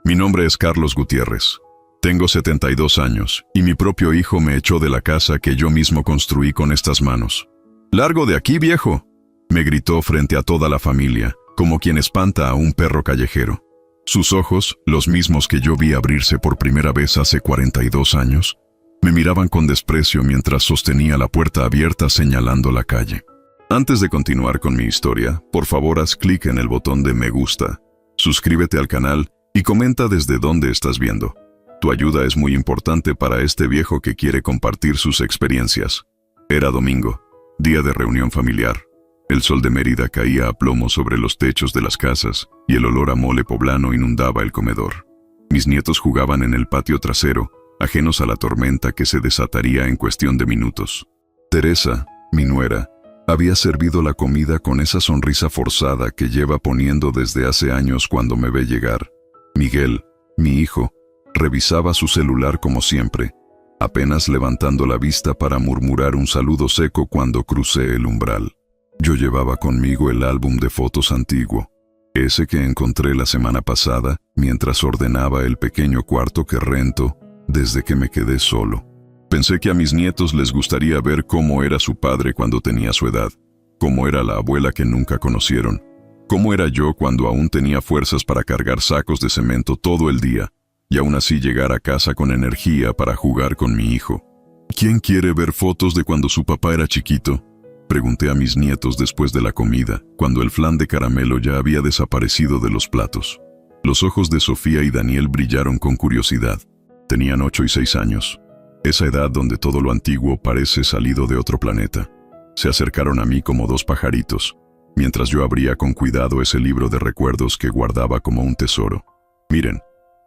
Mi nombre es Carlos Gutiérrez. Tengo 72 años y mi propio hijo me echó de la casa que yo mismo construí con estas manos. «¡Largo de aquí, viejo!», me gritó frente a toda la familia, como quien espanta a un perro callejero. Sus ojos, los mismos que yo vi abrirse por primera vez hace 42 años, me miraban con desprecio mientras sostenía la puerta abierta señalando la calle. Antes de continuar con mi historia, por favor haz clic en el botón de me gusta, suscríbete al canal y comenta desde dónde estás viendo. Tu ayuda es muy importante para este viejo que quiere compartir sus experiencias. Era domingo, día de reunión familiar. El sol de Mérida caía a plomo sobre los techos de las casas y el olor a mole poblano inundaba el comedor. Mis nietos jugaban en el patio trasero, ajenos a la tormenta que se desataría en cuestión de minutos. Teresa, mi nuera, había servido la comida con esa sonrisa forzada que lleva poniendo desde hace años cuando me ve llegar. Miguel, mi hijo, revisaba su celular como siempre, apenas levantando la vista para murmurar un saludo seco cuando crucé el umbral. Yo llevaba conmigo el álbum de fotos antiguo, ese que encontré la semana pasada mientras ordenaba el pequeño cuarto que rento desde que me quedé solo. Pensé que a mis nietos les gustaría ver cómo era su padre cuando tenía su edad, cómo era la abuela que nunca conocieron, cómo era yo cuando aún tenía fuerzas para cargar sacos de cemento todo el día, y aún así llegar a casa con energía para jugar con mi hijo. ¿Quién quiere ver fotos de cuando su papá era chiquito?, pregunté a mis nietos después de la comida, cuando el flan de caramelo ya había desaparecido de los platos. Los ojos de Sofía y Daniel brillaron con curiosidad. Tenían 8 y 6 años. Esa edad donde todo lo antiguo parece salido de otro planeta. Se acercaron a mí como dos pajaritos, mientras yo abría con cuidado ese libro de recuerdos que guardaba como un tesoro. «Miren,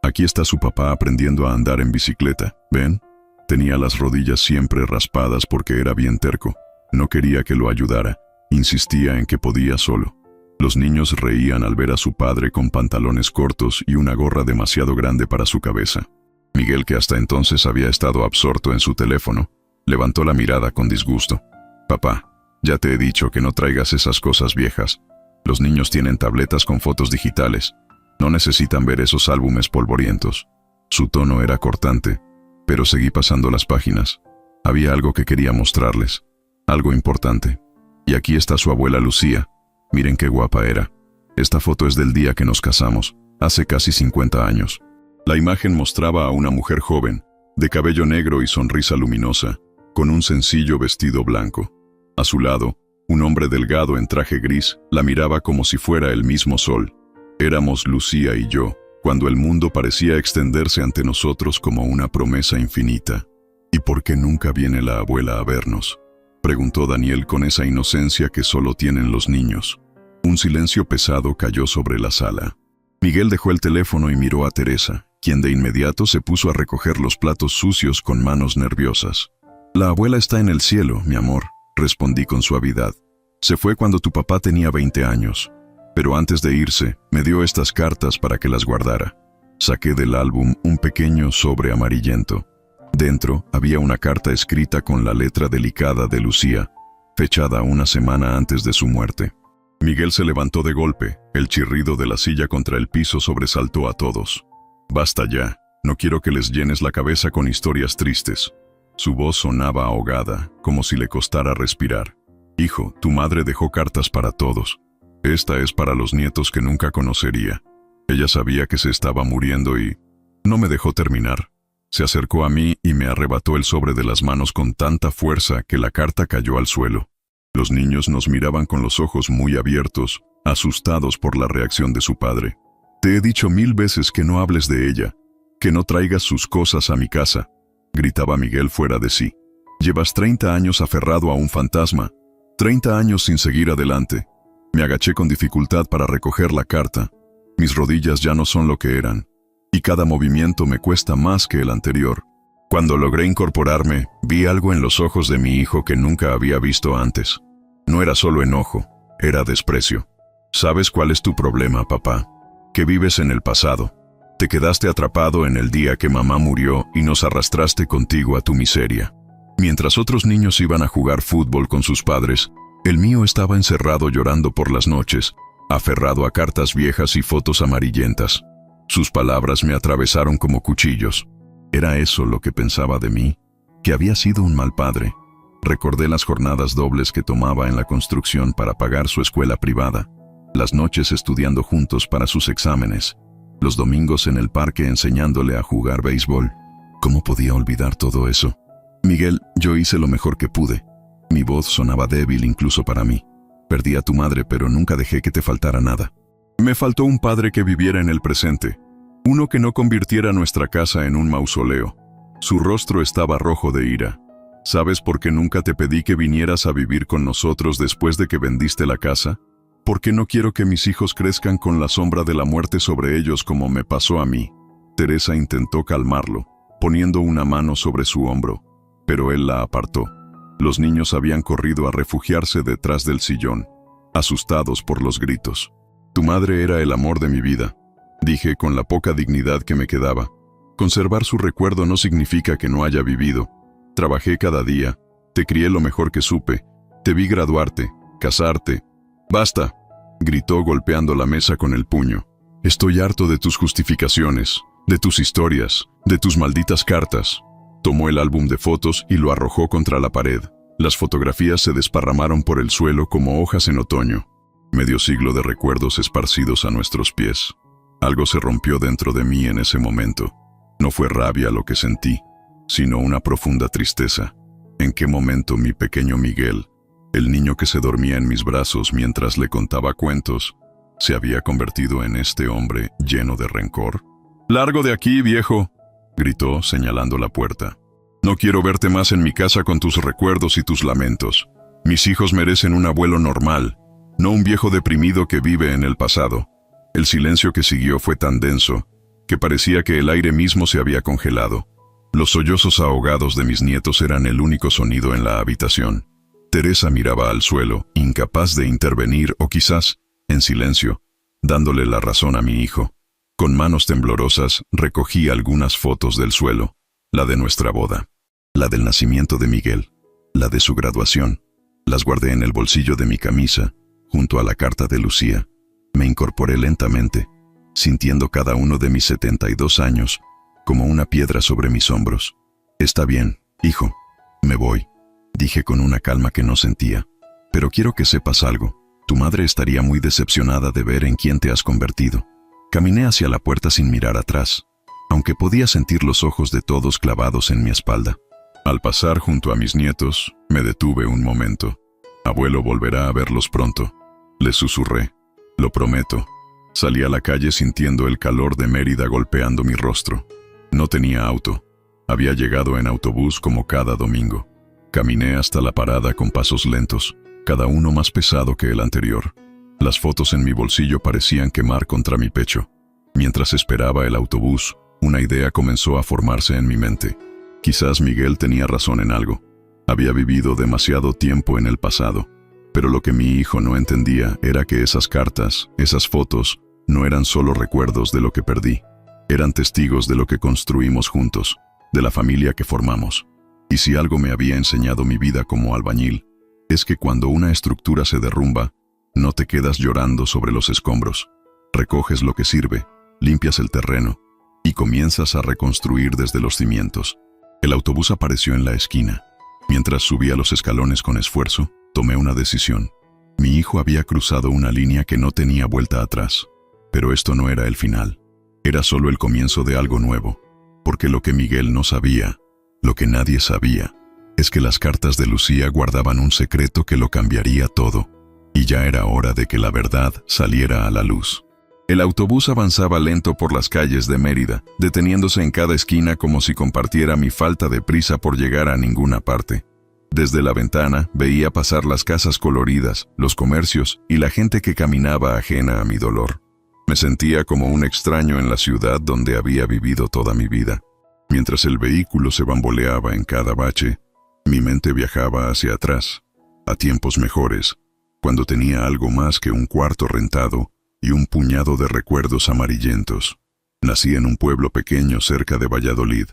aquí está su papá aprendiendo a andar en bicicleta, ¿ven?». Tenía las rodillas siempre raspadas porque era bien terco. No quería que lo ayudara, insistía en que podía solo. Los niños reían al ver a su padre con pantalones cortos y una gorra demasiado grande para su cabeza. Miguel, que hasta entonces había estado absorto en su teléfono, levantó la mirada con disgusto. «Papá, ya te he dicho que no traigas esas cosas viejas. Los niños tienen tabletas con fotos digitales. No necesitan ver esos álbumes polvorientos». Su tono era cortante, pero seguí pasando las páginas. Había algo que quería mostrarles, algo importante. Y aquí está su abuela Lucía. Miren qué guapa era. Esta foto es del día que nos casamos, hace casi 50 años. La imagen mostraba a una mujer joven, de cabello negro y sonrisa luminosa, con un sencillo vestido blanco. A su lado, un hombre delgado en traje gris la miraba como si fuera el mismo sol. Éramos Lucía y yo, cuando el mundo parecía extenderse ante nosotros como una promesa infinita. «¿Y por qué nunca viene la abuela a vernos?», preguntó Daniel con esa inocencia que solo tienen los niños. Un silencio pesado cayó sobre la sala. Miguel dejó el teléfono y miró a Teresa, quien de inmediato se puso a recoger los platos sucios con manos nerviosas. «La abuela está en el cielo, mi amor», respondí con suavidad. «Se fue cuando tu papá tenía 20 años. Pero antes de irse, me dio estas cartas para que las guardara». Saqué del álbum un pequeño sobre amarillento. Dentro había una carta escrita con la letra delicada de Lucía, fechada una semana antes de su muerte. Miguel se levantó de golpe, el chirrido de la silla contra el piso sobresaltó a todos. «Basta ya, no quiero que les llenes la cabeza con historias tristes». Su voz sonaba ahogada, como si le costara respirar. «Hijo, tu madre dejó cartas para todos. Esta es para los nietos que nunca conocería. Ella sabía que se estaba muriendo y no me dejó terminar». Se acercó a mí y me arrebató el sobre de las manos con tanta fuerza que la carta cayó al suelo. Los niños nos miraban con los ojos muy abiertos, asustados por la reacción de su padre. «Te he dicho 1000 veces que no hables de ella, que no traigas sus cosas a mi casa», gritaba Miguel fuera de sí. «Llevas 30 años aferrado a un fantasma, 30 años sin seguir adelante». Me agaché con dificultad para recoger la carta. Mis rodillas ya no son lo que eran, y cada movimiento me cuesta más que el anterior. Cuando logré incorporarme, vi algo en los ojos de mi hijo que nunca había visto antes. No era solo enojo, era desprecio. «¿Sabes cuál es tu problema, papá? Que vives en el pasado. Te quedaste atrapado en el día que mamá murió y nos arrastraste contigo a tu miseria. Mientras otros niños iban a jugar fútbol con sus padres, el mío estaba encerrado llorando por las noches, aferrado a cartas viejas y fotos amarillentas». Sus palabras me atravesaron como cuchillos. ¿Era eso lo que pensaba de mí? ¿Que había sido un mal padre? Recordé las jornadas dobles que tomaba en la construcción para pagar su escuela privada, las noches estudiando juntos para sus exámenes, los domingos en el parque enseñándole a jugar béisbol. ¿Cómo podía olvidar todo eso? Miguel, yo hice lo mejor que pude. Mi voz sonaba débil incluso para mí. Perdí a tu madre, pero nunca dejé que te faltara nada. Me faltó un padre que viviera en el presente, uno que no convirtiera nuestra casa en un mausoleo. Su rostro estaba rojo de ira. ¿Sabes por qué nunca te pedí que vinieras a vivir con nosotros después de que vendiste la casa? Porque no quiero que mis hijos crezcan con la sombra de la muerte sobre ellos como me pasó a mí. Teresa intentó calmarlo, poniendo una mano sobre su hombro, pero él la apartó. Los niños habían corrido a refugiarse detrás del sillón, asustados por los gritos. Tu madre era el amor de mi vida, dije con la poca dignidad que me quedaba. Conservar su recuerdo no significa que no haya vivido. Trabajé cada día, te crié lo mejor que supe, te vi graduarte, casarte. ¡Basta!, gritó golpeando la mesa con el puño. Estoy harto de tus justificaciones, de tus historias, de tus malditas cartas. Tomó el álbum de fotos y lo arrojó contra la pared. Las fotografías se desparramaron por el suelo como hojas en otoño. Medio siglo de recuerdos esparcidos a nuestros pies. Algo se rompió dentro de mí en ese momento. No fue rabia lo que sentí, sino una profunda tristeza. ¿En qué momento mi pequeño Miguel, el niño que se dormía en mis brazos mientras le contaba cuentos, se había convertido en este hombre lleno de rencor? «¡Largo de aquí, viejo!», gritó señalando la puerta. «No quiero verte más en mi casa con tus recuerdos y tus lamentos. Mis hijos merecen un abuelo normal, no un viejo deprimido que vive en el pasado». El silencio que siguió fue tan denso que parecía que el aire mismo se había congelado. Los sollozos ahogados de mis nietos eran el único sonido en la habitación. Teresa miraba al suelo, incapaz de intervenir o quizás, en silencio, dándole la razón a mi hijo. Con manos temblorosas recogí algunas fotos del suelo, la de nuestra boda, la del nacimiento de Miguel, la de su graduación. Las guardé en el bolsillo de mi camisa, junto a la carta de Lucía. Me incorporé lentamente, sintiendo cada uno de mis 72 años como una piedra sobre mis hombros. «Está bien, hijo, me voy», dije con una calma que no sentía. «Pero quiero que sepas algo. Tu madre estaría muy decepcionada de ver en quién te has convertido». Caminé hacia la puerta sin mirar atrás, aunque podía sentir los ojos de todos clavados en mi espalda. Al pasar junto a mis nietos, me detuve un momento. «Abuelo volverá a verlos pronto», le susurré. «Lo prometo». Salí a la calle sintiendo el calor de Mérida golpeando mi rostro. No tenía auto. Había llegado en autobús como cada domingo. Caminé hasta la parada con pasos lentos, cada uno más pesado que el anterior. Las fotos en mi bolsillo parecían quemar contra mi pecho. Mientras esperaba el autobús, una idea comenzó a formarse en mi mente. Quizás Miguel tenía razón en algo. Había vivido demasiado tiempo en el pasado. Pero lo que mi hijo no entendía era que esas cartas, esas fotos, no eran solo recuerdos de lo que perdí. Eran testigos de lo que construimos juntos, de la familia que formamos. Y si algo me había enseñado mi vida como albañil, es que cuando una estructura se derrumba, no te quedas llorando sobre los escombros. Recoges lo que sirve, limpias el terreno y comienzas a reconstruir desde los cimientos. El autobús apareció en la esquina. Mientras subía los escalones con esfuerzo, tomé una decisión. Mi hijo había cruzado una línea que no tenía vuelta atrás. Pero esto no era el final. Era solo el comienzo de algo nuevo. Porque lo que Miguel no sabía, lo que nadie sabía, es que las cartas de Lucía guardaban un secreto que lo cambiaría todo. Y ya era hora de que la verdad saliera a la luz. El autobús avanzaba lento por las calles de Mérida, deteniéndose en cada esquina como si compartiera mi falta de prisa por llegar a ninguna parte. Desde la ventana veía pasar las casas coloridas, los comercios y la gente que caminaba ajena a mi dolor. Me sentía como un extraño en la ciudad donde había vivido toda mi vida. Mientras el vehículo se bamboleaba en cada bache, mi mente viajaba hacia atrás, a tiempos mejores, cuando tenía algo más que un cuarto rentado y un puñado de recuerdos amarillentos. Nací en un pueblo pequeño cerca de Valladolid,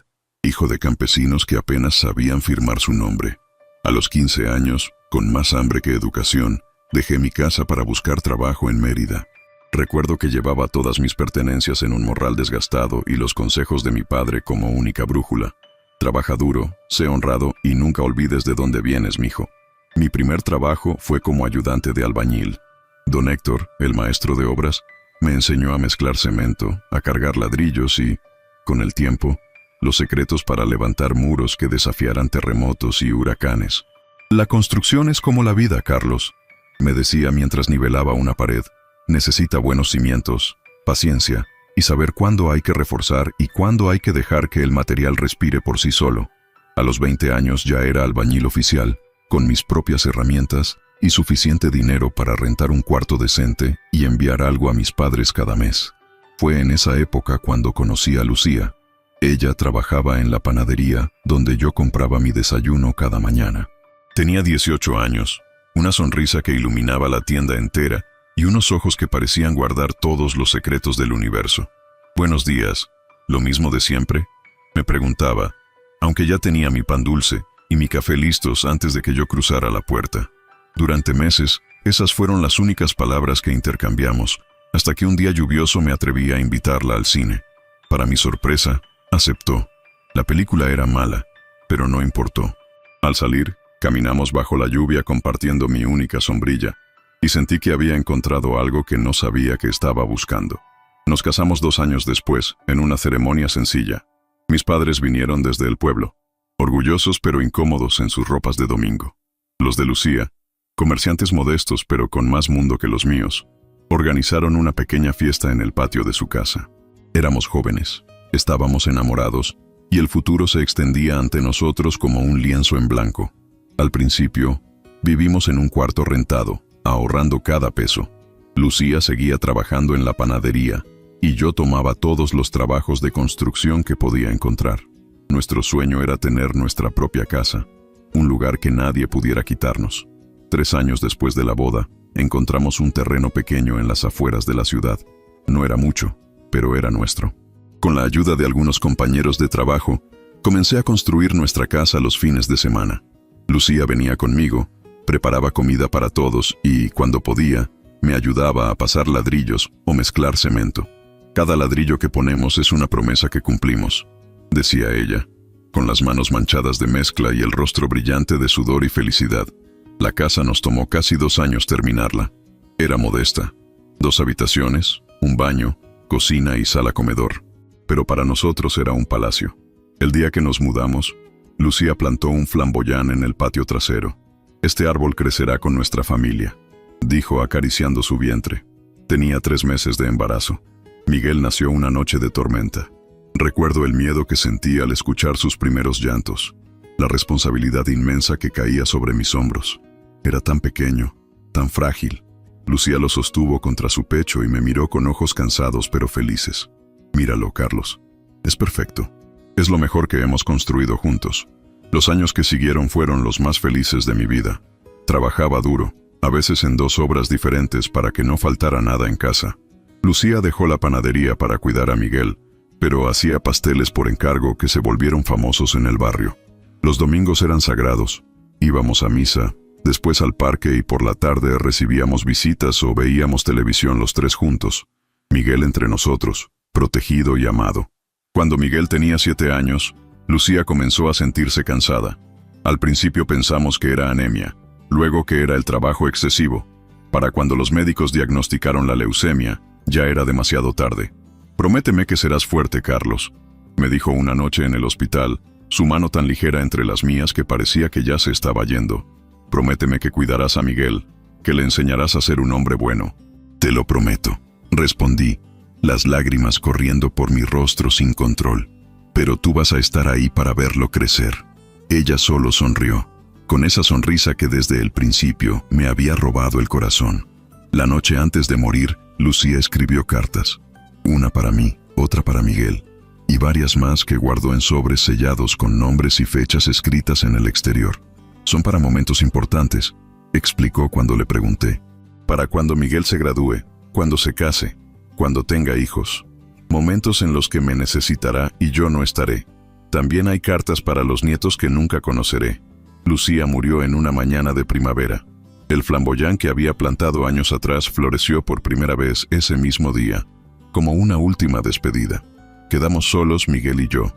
hijo de campesinos que apenas sabían firmar su nombre. A los 15 años, con más hambre que educación, dejé mi casa para buscar trabajo en Mérida. Recuerdo que llevaba todas mis pertenencias en un morral desgastado y los consejos de mi padre como única brújula. Trabaja duro, sé honrado y nunca olvides de dónde vienes, mijo. Mi primer trabajo fue como ayudante de albañil. Don Héctor, el maestro de obras, me enseñó a mezclar cemento, a cargar ladrillos y, con el tiempo, los secretos para levantar muros que desafiaran terremotos y huracanes. La construcción es como la vida, Carlos, me decía mientras nivelaba una pared. Necesita buenos cimientos, paciencia y saber cuándo hay que reforzar y cuándo hay que dejar que el material respire por sí solo. A los 20 años ya era albañil oficial, con mis propias herramientas y suficiente dinero para rentar un cuarto decente y enviar algo a mis padres cada mes. Fue en esa época cuando conocí a Lucía. Ella trabajaba en la panadería donde yo compraba mi desayuno cada mañana. Tenía 18 años, una sonrisa que iluminaba la tienda entera y unos ojos que parecían guardar todos los secretos del universo. «Buenos días, ¿lo mismo de siempre?», me preguntaba, aunque ya tenía mi pan dulce y mi café listos antes de que yo cruzara la puerta. Durante meses, esas fueron las únicas palabras que intercambiamos, hasta que un día lluvioso me atreví a invitarla al cine. Para mi sorpresa, aceptó. La película era mala, pero no importó. Al salir, caminamos bajo la lluvia compartiendo mi única sombrilla, y sentí que había encontrado algo que no sabía que estaba buscando. Nos casamos 2 años después, en una ceremonia sencilla. Mis padres vinieron desde el pueblo, orgullosos pero incómodos en sus ropas de domingo. Los de Lucía, comerciantes modestos pero con más mundo que los míos, organizaron una pequeña fiesta en el patio de su casa. Éramos jóvenes, estábamos enamorados, y el futuro se extendía ante nosotros como un lienzo en blanco. Al principio, vivimos en un cuarto rentado, ahorrando cada peso. Lucía seguía trabajando en la panadería, y yo tomaba todos los trabajos de construcción que podía encontrar. Nuestro sueño era tener nuestra propia casa, un lugar que nadie pudiera quitarnos. 3 años después de la boda, encontramos un terreno pequeño en las afueras de la ciudad. No era mucho, pero era nuestro. Con la ayuda de algunos compañeros de trabajo, comencé a construir nuestra casa los fines de semana. Lucía venía conmigo, preparaba comida para todos y, cuando podía, me ayudaba a pasar ladrillos o mezclar cemento. «Cada ladrillo que ponemos es una promesa que cumplimos», decía ella, con las manos manchadas de mezcla y el rostro brillante de sudor y felicidad. La casa nos tomó casi 2 años terminarla. Era modesta. 2 habitaciones, un baño, cocina y sala comedor. Pero para nosotros era un palacio. El día que nos mudamos, Lucía plantó un flamboyán en el patio trasero. «Este árbol crecerá con nuestra familia», dijo acariciando su vientre. Tenía 3 meses de embarazo. Miguel nació una noche de tormenta. Recuerdo el miedo que sentí al escuchar sus primeros llantos, la responsabilidad inmensa que caía sobre mis hombros. Era tan pequeño, tan frágil. Lucía lo sostuvo contra su pecho y me miró con ojos cansados pero felices. «Míralo, Carlos. Es perfecto. Es lo mejor que hemos construido juntos». Los años que siguieron fueron los más felices de mi vida. Trabajaba duro, a veces en 2 obras diferentes para que no faltara nada en casa. Lucía dejó la panadería para cuidar a Miguel, pero hacía pasteles por encargo que se volvieron famosos en el barrio. Los domingos eran sagrados. Íbamos a misa, después al parque y por la tarde recibíamos visitas o veíamos televisión los 3 juntos. Miguel entre nosotros, protegido y amado. Cuando Miguel tenía 7 años, Lucía comenzó a sentirse cansada. Al principio pensamos que era anemia, luego que era el trabajo excesivo. Para cuando los médicos diagnosticaron la leucemia, ya era demasiado tarde. «Prométeme que serás fuerte, Carlos», me dijo una noche en el hospital, su mano tan ligera entre las mías que parecía que ya se estaba yendo. «Prométeme que cuidarás a Miguel, que le enseñarás a ser un hombre bueno». «Te lo prometo», respondí, las lágrimas corriendo por mi rostro sin control. «Pero tú vas a estar ahí para verlo crecer». Ella solo sonrió, con esa sonrisa que desde el principio me había robado el corazón. La noche antes de morir, Lucía escribió cartas. Una para mí, otra para Miguel, y varias más que guardó en sobres sellados con nombres y fechas escritas en el exterior. «Son para momentos importantes», explicó cuando le pregunté. «Para cuando Miguel se gradúe, cuando se case, cuando tenga hijos. Momentos en los que me necesitará y yo no estaré. También hay cartas para los nietos que nunca conoceré». Lucía murió en una mañana de primavera. El flamboyán que había plantado años atrás floreció por primera vez ese mismo día, como una última despedida. Quedamos solos Miguel y yo,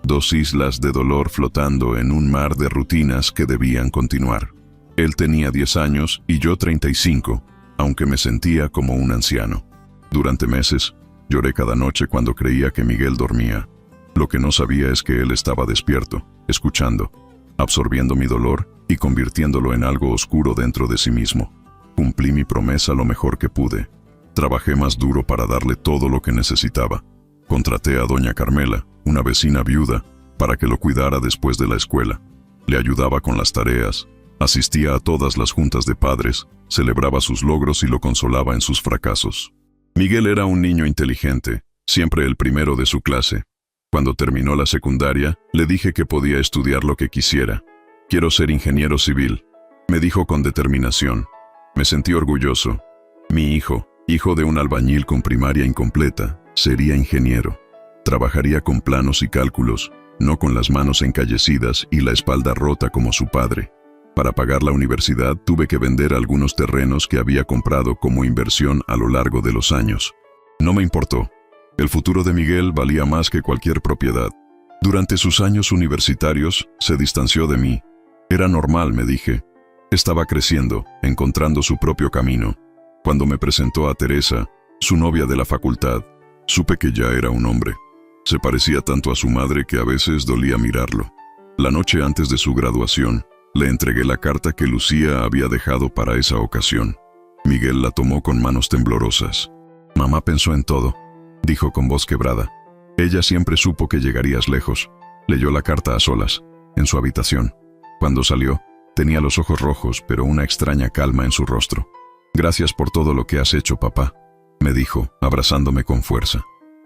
dos islas de dolor flotando en un mar de rutinas que debían continuar. Él tenía 10 años y yo 35, aunque me sentía como un anciano. Durante meses, lloré cada noche cuando creía que Miguel dormía. Lo que no sabía es que él estaba despierto, escuchando, absorbiendo mi dolor y convirtiéndolo en algo oscuro dentro de sí mismo. Cumplí mi promesa lo mejor que pude. Trabajé más duro para darle todo lo que necesitaba. Contraté a doña Carmela, una vecina viuda, para que lo cuidara después de la escuela. Le ayudaba con las tareas, asistía a todas las juntas de padres, celebraba sus logros y lo consolaba en sus fracasos. Miguel era un niño inteligente, siempre el primero de su clase. Cuando terminó la secundaria, le dije que podía estudiar lo que quisiera. «Quiero ser ingeniero civil», me dijo con determinación. Me sentí orgulloso. Mi hijo de un albañil con primaria incompleta, sería ingeniero. Trabajaría con planos y cálculos, no con las manos encallecidas y la espalda rota como su padre. Para pagar la universidad tuve que vender algunos terrenos que había comprado como inversión a lo largo de los años. No me importó. El futuro de Miguel valía más que cualquier propiedad. Durante sus años universitarios, se distanció de mí. Era normal, me dije. Estaba creciendo, encontrando su propio camino. Cuando me presentó a Teresa, su novia de la facultad, supe que ya era un hombre. Se parecía tanto a su madre que a veces dolía mirarlo. La noche antes de su graduación, le entregué la carta que Lucía había dejado para esa ocasión. Miguel la tomó con manos temblorosas. «Mamá pensó en todo», dijo con voz quebrada. «Ella siempre supo que llegarías lejos». Leyó la carta a solas, en su habitación. Cuando salió, tenía los ojos rojos, pero una extraña calma en su rostro. «Gracias por todo lo que has hecho, papá», me dijo, abrazándome con fuerza.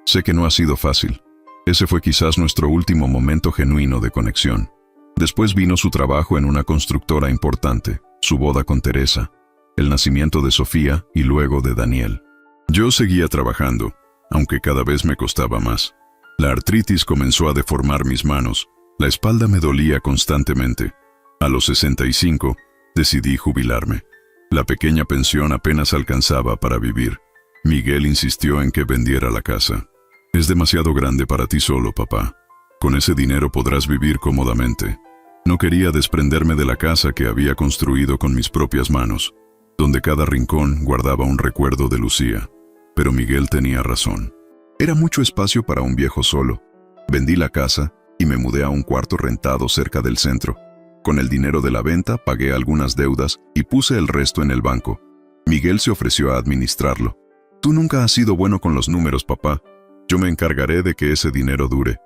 «Sé que no ha sido fácil. Ese fue quizás nuestro último momento genuino de conexión. Después vino su trabajo en una constructora importante, su boda con Teresa, el nacimiento de Sofía y luego de Daniel. Yo seguía trabajando, aunque cada vez me costaba más. La artritis comenzó a deformar mis manos, la espalda me dolía constantemente. A los 65, decidí jubilarme. La pequeña pensión apenas alcanzaba para vivir. Miguel insistió en que vendiera la casa. «Es demasiado grande para ti solo, papá. Con ese dinero podrás vivir cómodamente». No quería desprenderme de la casa que había construido con mis propias manos, donde cada rincón guardaba un recuerdo de Lucía. Pero Miguel tenía razón. Era mucho espacio para un viejo solo. Vendí la casa y me mudé a un cuarto rentado cerca del centro. Con el dinero de la venta pagué algunas deudas y puse el resto en el banco. Miguel se ofreció a administrarlo. «Tú nunca has sido bueno con los números, papá. Yo me encargaré de que ese dinero dure».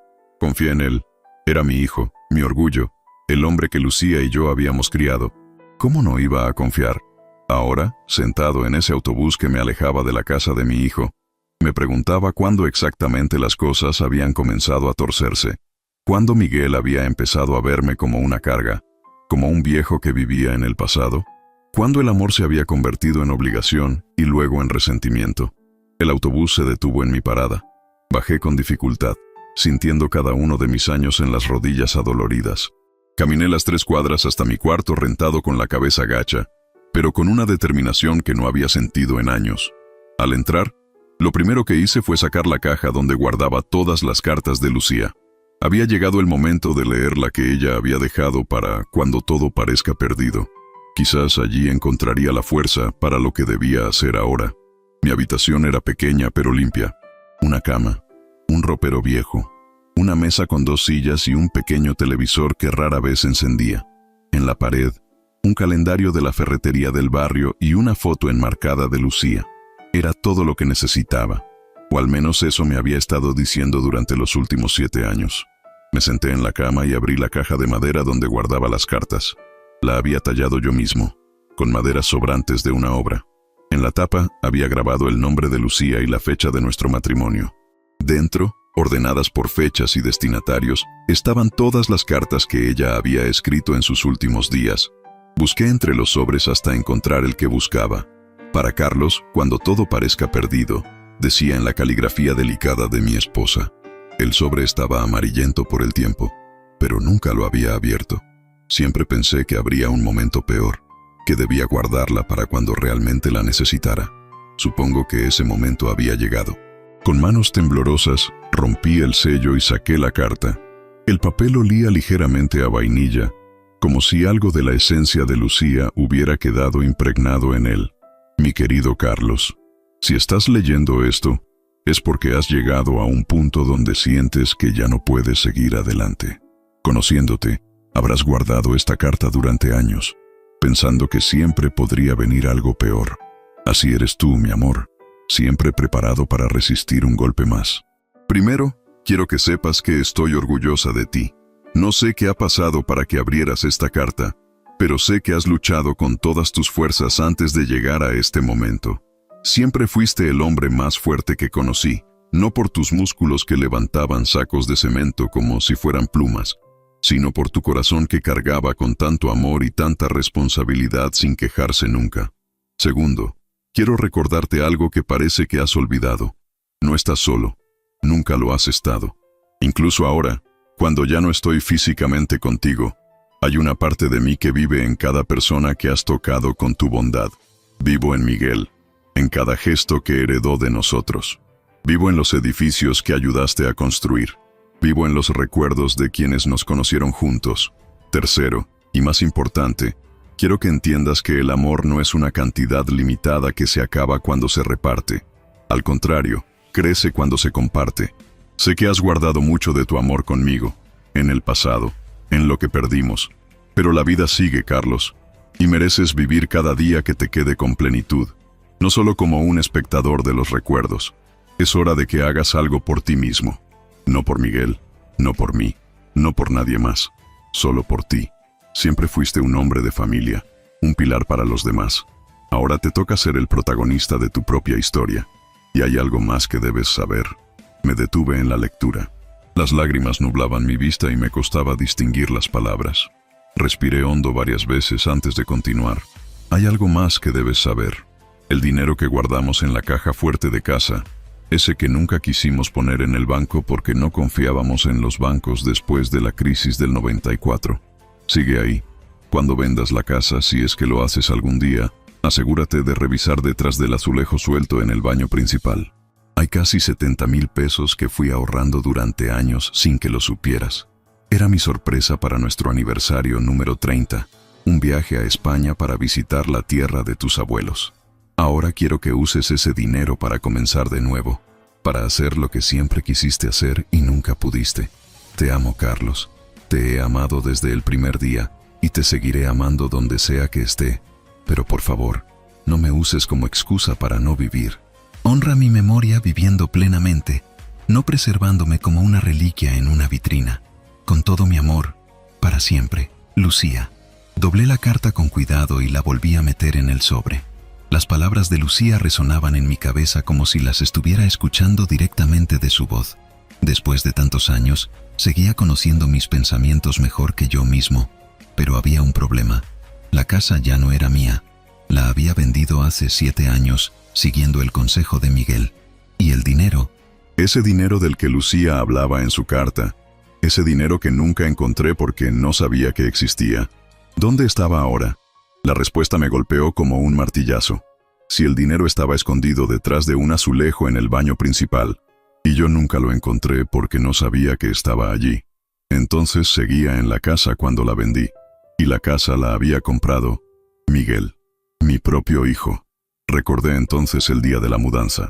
Confié en él. Era mi hijo, mi orgullo, el hombre que Lucía y yo habíamos criado. ¿Cómo no iba a confiar? Ahora, sentado en ese autobús que me alejaba de la casa de mi hijo, me preguntaba cuándo exactamente las cosas habían comenzado a torcerse. ¿Cuándo Miguel había empezado a verme como una carga, como un viejo que vivía en el pasado? ¿Cuándo el amor se había convertido en obligación y luego en resentimiento? El autobús se detuvo en mi parada. Bajé con dificultad, sintiendo cada uno de mis años en las rodillas adoloridas. Caminé las 3 cuadras hasta mi cuarto rentado con la cabeza gacha, pero con una determinación que no había sentido en años. Al entrar, lo primero que hice fue sacar la caja donde guardaba todas las cartas de Lucía. Había llegado el momento de leer la que ella había dejado para cuando todo parezca perdido. Quizás allí encontraría la fuerza para lo que debía hacer ahora. Mi habitación era pequeña pero limpia. Una cama, un ropero viejo, una mesa con 2 sillas y un pequeño televisor que rara vez encendía. En la pared, un calendario de la ferretería del barrio y una foto enmarcada de Lucía. Era todo lo que necesitaba, o al menos eso me había estado diciendo durante los últimos 7 años. Me senté en la cama y abrí la caja de madera donde guardaba las cartas. La había tallado yo mismo, con maderas sobrantes de una obra. En la tapa había grabado el nombre de Lucía y la fecha de nuestro matrimonio. Dentro, ordenadas por fechas y destinatarios, estaban todas las cartas que ella había escrito en sus últimos días. Busqué entre los sobres hasta encontrar el que buscaba. «Para Carlos, cuando todo parezca perdido», decía en la caligrafía delicada de mi esposa. El sobre estaba amarillento por el tiempo, pero nunca lo había abierto. Siempre pensé que habría un momento peor, que debía guardarla para cuando realmente la necesitara. Supongo que ese momento había llegado. Con manos temblorosas, rompí el sello y saqué la carta. El papel olía ligeramente a vainilla, como si algo de la esencia de Lucía hubiera quedado impregnado en él. Mi querido Carlos, si estás leyendo esto, es porque has llegado a un punto donde sientes que ya no puedes seguir adelante. Conociéndote, habrás guardado esta carta durante años, pensando que siempre podría venir algo peor. Así eres tú, mi amor, siempre preparado para resistir un golpe más. Primero, quiero que sepas que estoy orgullosa de ti. No sé qué ha pasado para que abrieras esta carta, pero sé que has luchado con todas tus fuerzas antes de llegar a este momento. Siempre fuiste el hombre más fuerte que conocí, no por tus músculos que levantaban sacos de cemento como si fueran plumas, sino por tu corazón que cargaba con tanto amor y tanta responsabilidad sin quejarse nunca. Segundo, quiero recordarte algo que parece que has olvidado. No estás solo, nunca lo has estado. Incluso ahora, cuando ya no estoy físicamente contigo, hay una parte de mí que vive en cada persona que has tocado con tu bondad. Vivo en Miguel, en cada gesto que heredó de nosotros. Vivo en los edificios que ayudaste a construir. Vivo en los recuerdos de quienes nos conocieron juntos. Tercero, y más importante, quiero que entiendas que el amor no es una cantidad limitada que se acaba cuando se reparte. Al contrario, crece cuando se comparte. Sé que has guardado mucho de tu amor conmigo, en el pasado, en lo que perdimos. Pero la vida sigue, Carlos, y mereces vivir cada día que te quede con plenitud, no solo como un espectador de los recuerdos. Es hora de que hagas algo por ti mismo. No por Miguel, no por mí, no por nadie más, solo por ti. Siempre fuiste un hombre de familia, un pilar para los demás. Ahora te toca ser el protagonista de tu propia historia. Y hay algo más que debes saber. Me detuve en la lectura. Las lágrimas nublaban mi vista y me costaba distinguir las palabras. Respiré hondo varias veces antes de continuar. Hay algo más que debes saber. El dinero que guardamos en la caja fuerte de casa, ese que nunca quisimos poner en el banco porque no confiábamos en los bancos después de la crisis del 94. Sigue ahí. Cuando vendas la casa, si es que lo haces algún día, asegúrate de revisar detrás del azulejo suelto en el baño principal. Hay casi 70,000 pesos que fui ahorrando durante años sin que lo supieras. Era mi sorpresa para nuestro aniversario número 30, un viaje a España para visitar la tierra de tus abuelos. Ahora quiero que uses ese dinero para comenzar de nuevo, para hacer lo que siempre quisiste hacer y nunca pudiste. Te amo, Carlos. Te he amado desde el primer día y te seguiré amando donde sea que esté. Pero por favor, no me uses como excusa para no vivir. Honra mi memoria viviendo plenamente, no preservándome como una reliquia en una vitrina. Con todo mi amor, para siempre, Lucía. Doblé la carta con cuidado y la volví a meter en el sobre. Las palabras de Lucía resonaban en mi cabeza como si las estuviera escuchando directamente de su voz. Después de tantos años, seguía conociendo mis pensamientos mejor que yo mismo. Pero había un problema. La casa ya no era mía. La había vendido hace 7 años, siguiendo el consejo de Miguel. ¿Y el dinero? Ese dinero del que Lucía hablaba en su carta. Ese dinero que nunca encontré porque no sabía que existía. ¿Dónde estaba ahora? La respuesta me golpeó como un martillazo. Si el dinero estaba escondido detrás de un azulejo en el baño principal, y yo nunca lo encontré porque no sabía que estaba allí, entonces seguía en la casa cuando la vendí. Y la casa la había comprado Miguel, mi propio hijo. Recordé entonces el día de la mudanza.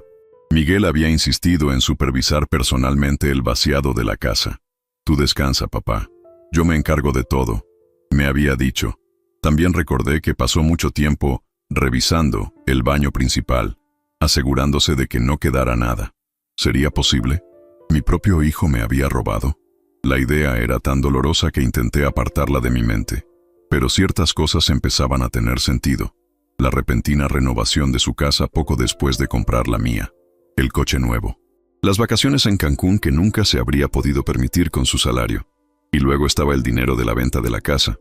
Miguel había insistido en supervisar personalmente el vaciado de la casa. Tú descansa, papá. Yo me encargo de todo, me había dicho. También recordé que pasó mucho tiempo revisando el baño principal, asegurándose de que no quedara nada. ¿Sería posible? ¿Mi propio hijo me había robado? La idea era tan dolorosa que intenté apartarla de mi mente. Pero ciertas cosas empezaban a tener sentido. La repentina renovación de su casa poco después de comprar la mía. El coche nuevo. Las vacaciones en Cancún que nunca se habría podido permitir con su salario. Y luego estaba el dinero de la venta de la casa.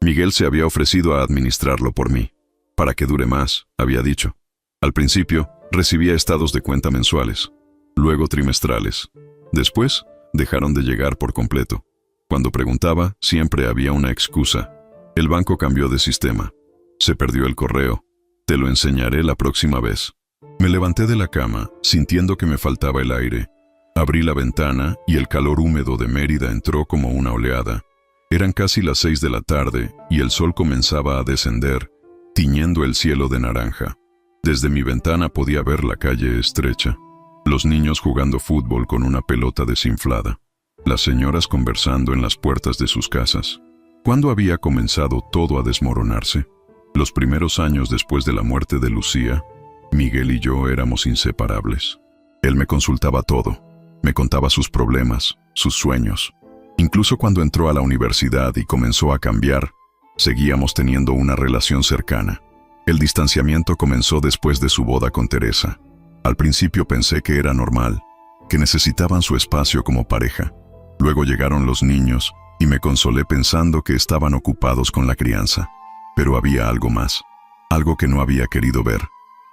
Miguel se había ofrecido a administrarlo por mí. Para que dure más, había dicho. Al principio, recibía estados de cuenta mensuales. Luego trimestrales. Después, dejaron de llegar por completo. Cuando preguntaba, siempre había una excusa. El banco cambió de sistema. Se perdió el correo. Te lo enseñaré la próxima vez. Me levanté de la cama, sintiendo que me faltaba el aire. Abrí la ventana y el calor húmedo de Mérida entró como una oleada. Eran casi las 6 de la tarde y el sol comenzaba a descender, tiñendo el cielo de naranja. Desde mi ventana podía ver la calle estrecha, los niños jugando fútbol con una pelota desinflada, las señoras conversando en las puertas de sus casas. ¿Cuándo había comenzado todo a desmoronarse? Los primeros años después de la muerte de Lucía, Miguel y yo éramos inseparables. Él me consultaba todo, me contaba sus problemas, sus sueños. Incluso cuando entró a la universidad y comenzó a cambiar, seguíamos teniendo una relación cercana. El distanciamiento comenzó después de su boda con Teresa. Al principio pensé que era normal, que necesitaban su espacio como pareja. Luego llegaron los niños y me consolé pensando que estaban ocupados con la crianza. Pero había algo más, algo que no había querido ver.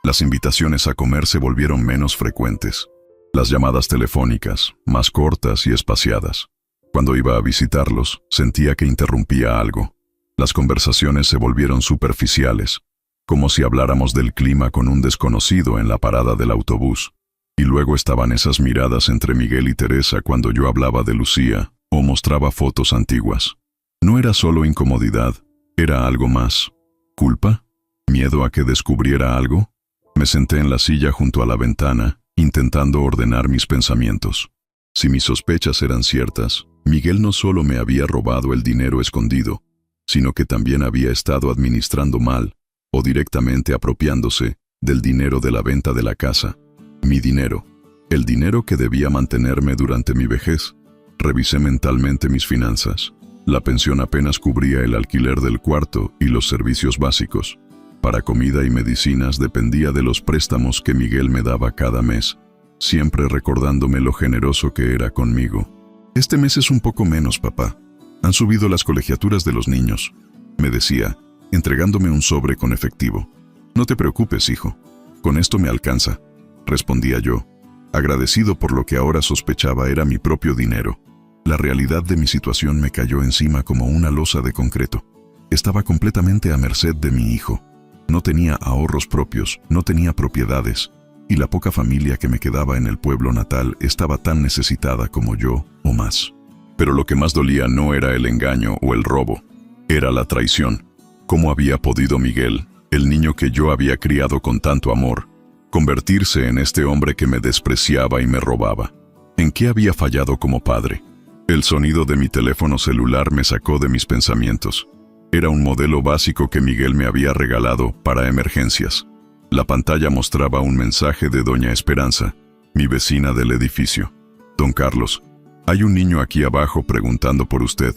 Las invitaciones a comer se volvieron menos frecuentes. Las llamadas telefónicas, más cortas y espaciadas. Cuando iba a visitarlos, sentía que interrumpía algo. Las conversaciones se volvieron superficiales, como si habláramos del clima con un desconocido en la parada del autobús. Y luego estaban esas miradas entre Miguel y Teresa cuando yo hablaba de Lucía o mostraba fotos antiguas. No era solo incomodidad, era algo más. ¿Culpa? ¿Miedo a que descubriera algo? Me senté en la silla junto a la ventana, intentando ordenar mis pensamientos. Si mis sospechas eran ciertas, Miguel no solo me había robado el dinero escondido, sino que también había estado administrando mal, o directamente apropiándose, del dinero de la venta de la casa. Mi dinero, el dinero que debía mantenerme durante mi vejez. Revisé mentalmente mis finanzas. La pensión apenas cubría el alquiler del cuarto y los servicios básicos. Para comida y medicinas dependía de los préstamos que Miguel me daba cada mes, siempre recordándome lo generoso que era conmigo. Este mes es un poco menos, papá. Han subido las colegiaturas de los niños, me decía, entregándome un sobre con efectivo. No te preocupes, hijo. Con esto me alcanza, respondía yo, agradecido por lo que ahora sospechaba era mi propio dinero. La realidad de mi situación me cayó encima como una losa de concreto. Estaba completamente a merced de mi hijo. No tenía ahorros propios, no tenía propiedades, y la poca familia que me quedaba en el pueblo natal estaba tan necesitada como yo, o más. Pero lo que más dolía no era el engaño o el robo, era la traición. ¿Cómo había podido Miguel, el niño que yo había criado con tanto amor, convertirse en este hombre que me despreciaba y me robaba? ¿En qué había fallado como padre? El sonido de mi teléfono celular me sacó de mis pensamientos. Era un modelo básico que Miguel me había regalado para emergencias. La pantalla mostraba un mensaje de doña Esperanza, mi vecina del edificio. Don Carlos, hay un niño aquí abajo preguntando por usted.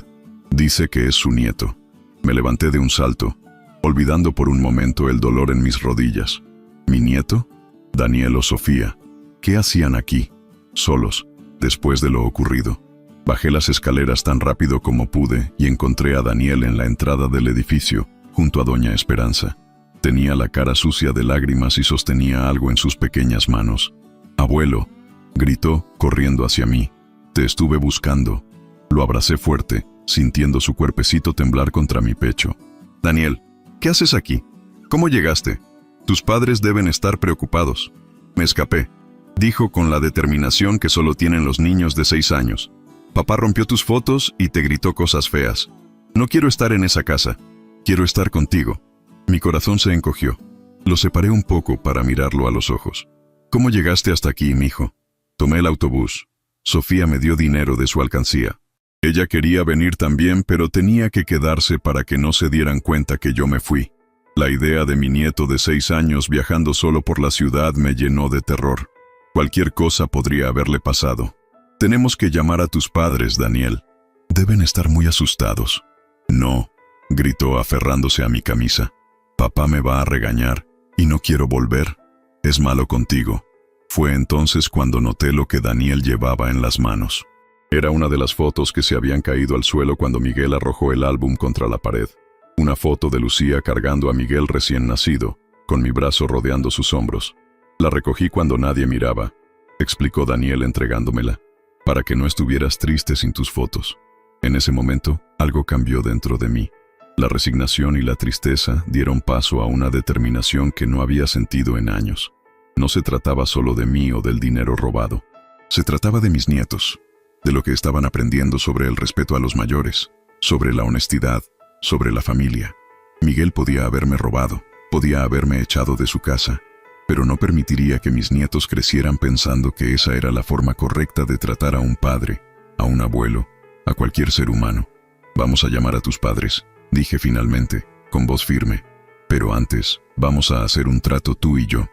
Dice que es su nieto. Me levanté de un salto, olvidando por un momento el dolor en mis rodillas. ¿Mi nieto? Daniel o Sofía. ¿Qué hacían aquí, solos, después de lo ocurrido? Bajé las escaleras tan rápido como pude y encontré a Daniel en la entrada del edificio, junto a doña Esperanza. Tenía la cara sucia de lágrimas y sostenía algo en sus pequeñas manos. «Abuelo», gritó, corriendo hacia mí. «Te estuve buscando». Lo abracé fuerte, sintiendo su cuerpecito temblar contra mi pecho. «Daniel, ¿qué haces aquí? ¿Cómo llegaste? Tus padres deben estar preocupados». Me escapé, dijo con la determinación que solo tienen los niños de 6 años. «Papá rompió tus fotos y te gritó cosas feas. No quiero estar en esa casa. Quiero estar contigo». Mi corazón se encogió. Lo separé un poco para mirarlo a los ojos. «¿Cómo llegaste hasta aquí, mijo?» «Tomé el autobús. Sofía me dio dinero de su alcancía. Ella quería venir también, pero tenía que quedarse para que no se dieran cuenta que yo me fui. La idea de mi nieto de 6 años viajando solo por la ciudad me llenó de terror. Cualquier cosa podría haberle pasado. Tenemos que llamar a tus padres, Daniel. Deben estar muy asustados». «No», gritó aferrándose a mi camisa. «Papá me va a regañar, y no quiero volver. Es malo contigo». Fue entonces cuando noté lo que Daniel llevaba en las manos. Era una de las fotos que se habían caído al suelo cuando Miguel arrojó el álbum contra la pared. Una foto de Lucía cargando a Miguel recién nacido, con mi brazo rodeando sus hombros. «La recogí cuando nadie miraba», explicó Daniel entregándomela, «para que no estuvieras triste sin tus fotos». En ese momento, algo cambió dentro de mí. La resignación y la tristeza dieron paso a una determinación que no había sentido en años. No se trataba solo de mí o del dinero robado. Se trataba de mis nietos, de lo que estaban aprendiendo sobre el respeto a los mayores, sobre la honestidad, sobre la familia. Miguel podía haberme robado, podía haberme echado de su casa, pero no permitiría que mis nietos crecieran pensando que esa era la forma correcta de tratar a un padre, a un abuelo, a cualquier ser humano. Vamos a llamar a tus padres, dije finalmente, con voz firme. Pero antes, vamos a hacer un trato tú y yo.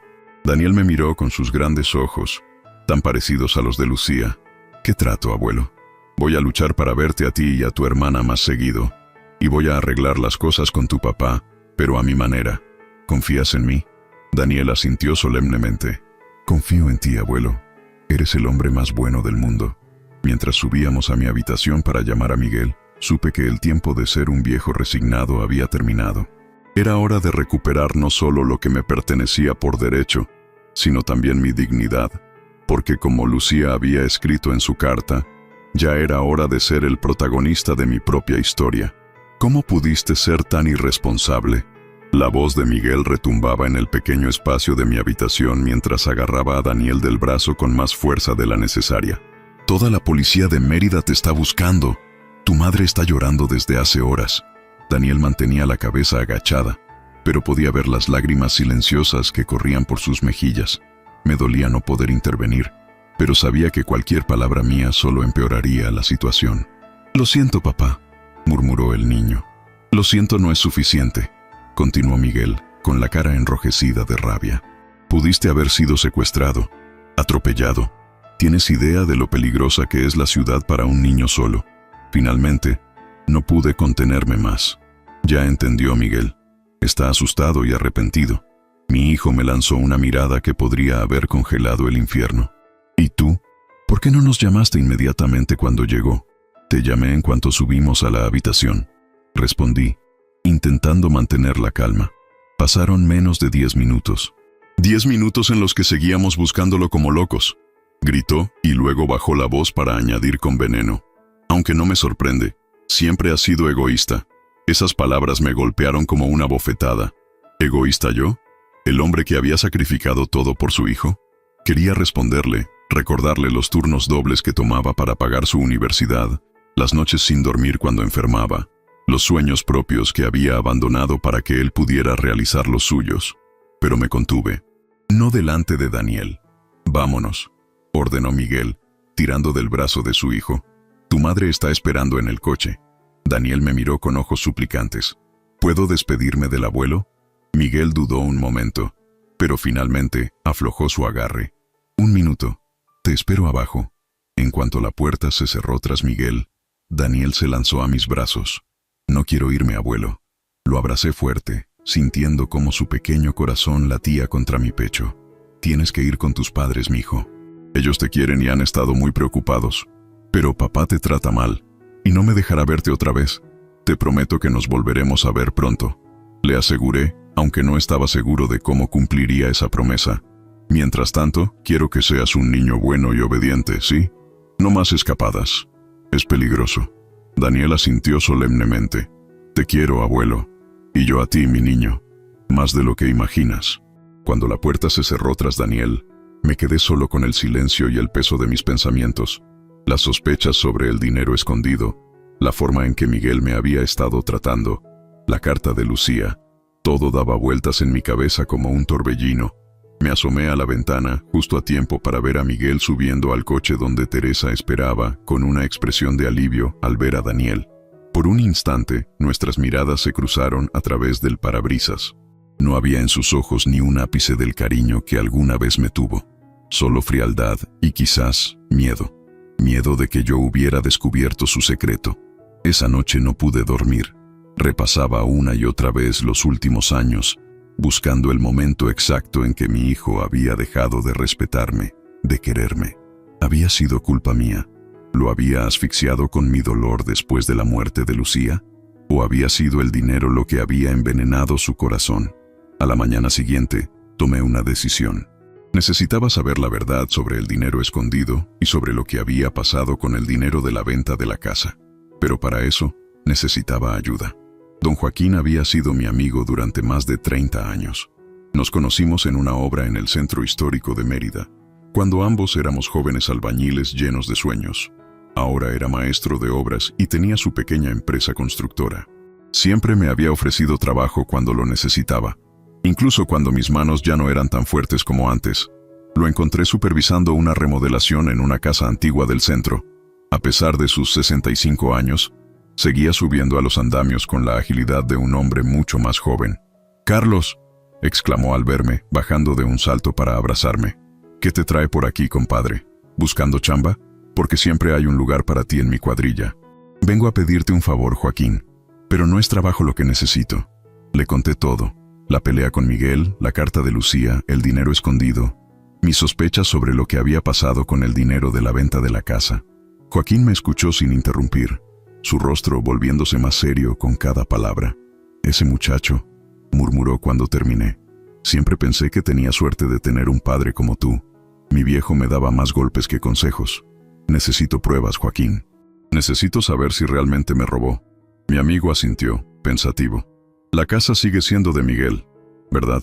Daniel me miró con sus grandes ojos, tan parecidos a los de Lucía. ¿Qué trato, abuelo? Voy a luchar para verte a ti y a tu hermana más seguido. Y voy a arreglar las cosas con tu papá, pero a mi manera. ¿Confías en mí? Daniel asintió solemnemente. Confío en ti, abuelo. Eres el hombre más bueno del mundo. Mientras subíamos a mi habitación para llamar a Miguel, supe que el tiempo de ser un viejo resignado había terminado. Era hora de recuperar no solo lo que me pertenecía por derecho, sino también mi dignidad, porque como Lucía había escrito en su carta, ya era hora de ser el protagonista de mi propia historia. ¿Cómo pudiste ser tan irresponsable? La voz de Miguel retumbaba en el pequeño espacio de mi habitación mientras agarraba a Daniel del brazo con más fuerza de la necesaria. Toda la policía de Mérida te está buscando. Tu madre está llorando desde hace horas. Daniel mantenía la cabeza agachada, pero podía ver las lágrimas silenciosas que corrían por sus mejillas. Me dolía no poder intervenir, pero sabía que cualquier palabra mía solo empeoraría la situación. Lo siento, papá, murmuró el niño. Lo siento no es suficiente, continuó Miguel, con la cara enrojecida de rabia. Pudiste haber sido secuestrado, atropellado. ¿Tienes idea de lo peligrosa que es la ciudad para un niño solo? Finalmente, no pude contenerme más. Ya entendió Miguel. Está asustado y arrepentido. Mi hijo me lanzó una mirada que podría haber congelado el infierno. ¿Y tú? ¿Por qué no nos llamaste inmediatamente cuando llegó? Te llamé en cuanto subimos a la habitación. Respondí, intentando mantener la calma. Pasaron menos de 10 minutos. 10 minutos en los que seguíamos buscándolo como locos. Gritó y luego bajó la voz para añadir con veneno. Aunque no me sorprende, siempre has sido egoísta. Esas palabras me golpearon como una bofetada. ¿Egoísta yo? ¿El hombre que había sacrificado todo por su hijo? Quería responderle, recordarle los turnos dobles que tomaba para pagar su universidad, las noches sin dormir cuando enfermaba, los sueños propios que había abandonado para que él pudiera realizar los suyos. Pero me contuve. No delante de Daniel. Vámonos, ordenó Miguel, tirando del brazo de su hijo. Tu madre está esperando en el coche. Daniel me miró con ojos suplicantes. ¿Puedo despedirme del abuelo? Miguel dudó un momento, pero finalmente aflojó su agarre. Un minuto. Te espero abajo. En cuanto la puerta se cerró tras Miguel, Daniel se lanzó a mis brazos. No quiero irme, abuelo. Lo abracé fuerte, sintiendo cómo su pequeño corazón latía contra mi pecho. Tienes que ir con tus padres, mijo. Ellos te quieren y han estado muy preocupados. Pero papá te trata mal, y no me dejará verte otra vez. Te prometo que nos volveremos a ver pronto. Le aseguré, aunque no estaba seguro de cómo cumpliría esa promesa. Mientras tanto, quiero que seas un niño bueno y obediente, ¿sí? No más escapadas. Es peligroso. Daniel asintió solemnemente. Te quiero, abuelo. Y yo a ti, mi niño. Más de lo que imaginas. Cuando la puerta se cerró tras Daniel, me quedé solo con el silencio y el peso de mis pensamientos. Las sospechas sobre el dinero escondido, la forma en que Miguel me había estado tratando, la carta de Lucía, todo daba vueltas en mi cabeza como un torbellino. Me asomé a la ventana, justo a tiempo para ver a Miguel subiendo al coche donde Teresa esperaba, con una expresión de alivio al ver a Daniel. Por un instante, nuestras miradas se cruzaron a través del parabrisas. No había en sus ojos ni un ápice del cariño que alguna vez me tuvo. Solo frialdad y quizás miedo. Miedo de que yo hubiera descubierto su secreto. Esa noche no pude dormir. Repasaba una y otra vez los últimos años, buscando el momento exacto en que mi hijo había dejado de respetarme, de quererme. ¿Había sido culpa mía? ¿Lo había asfixiado con mi dolor después de la muerte de Lucía? ¿O había sido el dinero lo que había envenenado su corazón? A la mañana siguiente, tomé una decisión. Necesitaba saber la verdad sobre el dinero escondido y sobre lo que había pasado con el dinero de la venta de la casa. Pero para eso, necesitaba ayuda. Don Joaquín había sido mi amigo durante más de 30 años. Nos conocimos en una obra en el centro histórico de Mérida, cuando ambos éramos jóvenes albañiles llenos de sueños. Ahora era maestro de obras y tenía su pequeña empresa constructora. Siempre me había ofrecido trabajo cuando lo necesitaba, incluso cuando mis manos ya no eran tan fuertes como antes. Lo encontré supervisando una remodelación en una casa antigua del centro. A pesar de sus 65 años, seguía subiendo a los andamios con la agilidad de un hombre mucho más joven. «Carlos», exclamó al verme, bajando de un salto para abrazarme. «¿Qué te trae por aquí, compadre? ¿Buscando chamba? Porque siempre hay un lugar para ti en mi cuadrilla». «Vengo a pedirte un favor, Joaquín, pero no es trabajo lo que necesito». Le conté todo: la pelea con Miguel, la carta de Lucía, el dinero escondido, mis sospechas sobre lo que había pasado con el dinero de la venta de la casa. Joaquín me escuchó sin interrumpir, su rostro volviéndose más serio con cada palabra. «Ese muchacho», murmuró cuando terminé. «Siempre pensé que tenía suerte de tener un padre como tú. Mi viejo me daba más golpes que consejos. Necesito pruebas, Joaquín. Necesito saber si realmente me robó». Mi amigo asintió, pensativo. «La casa sigue siendo de Miguel, ¿verdad?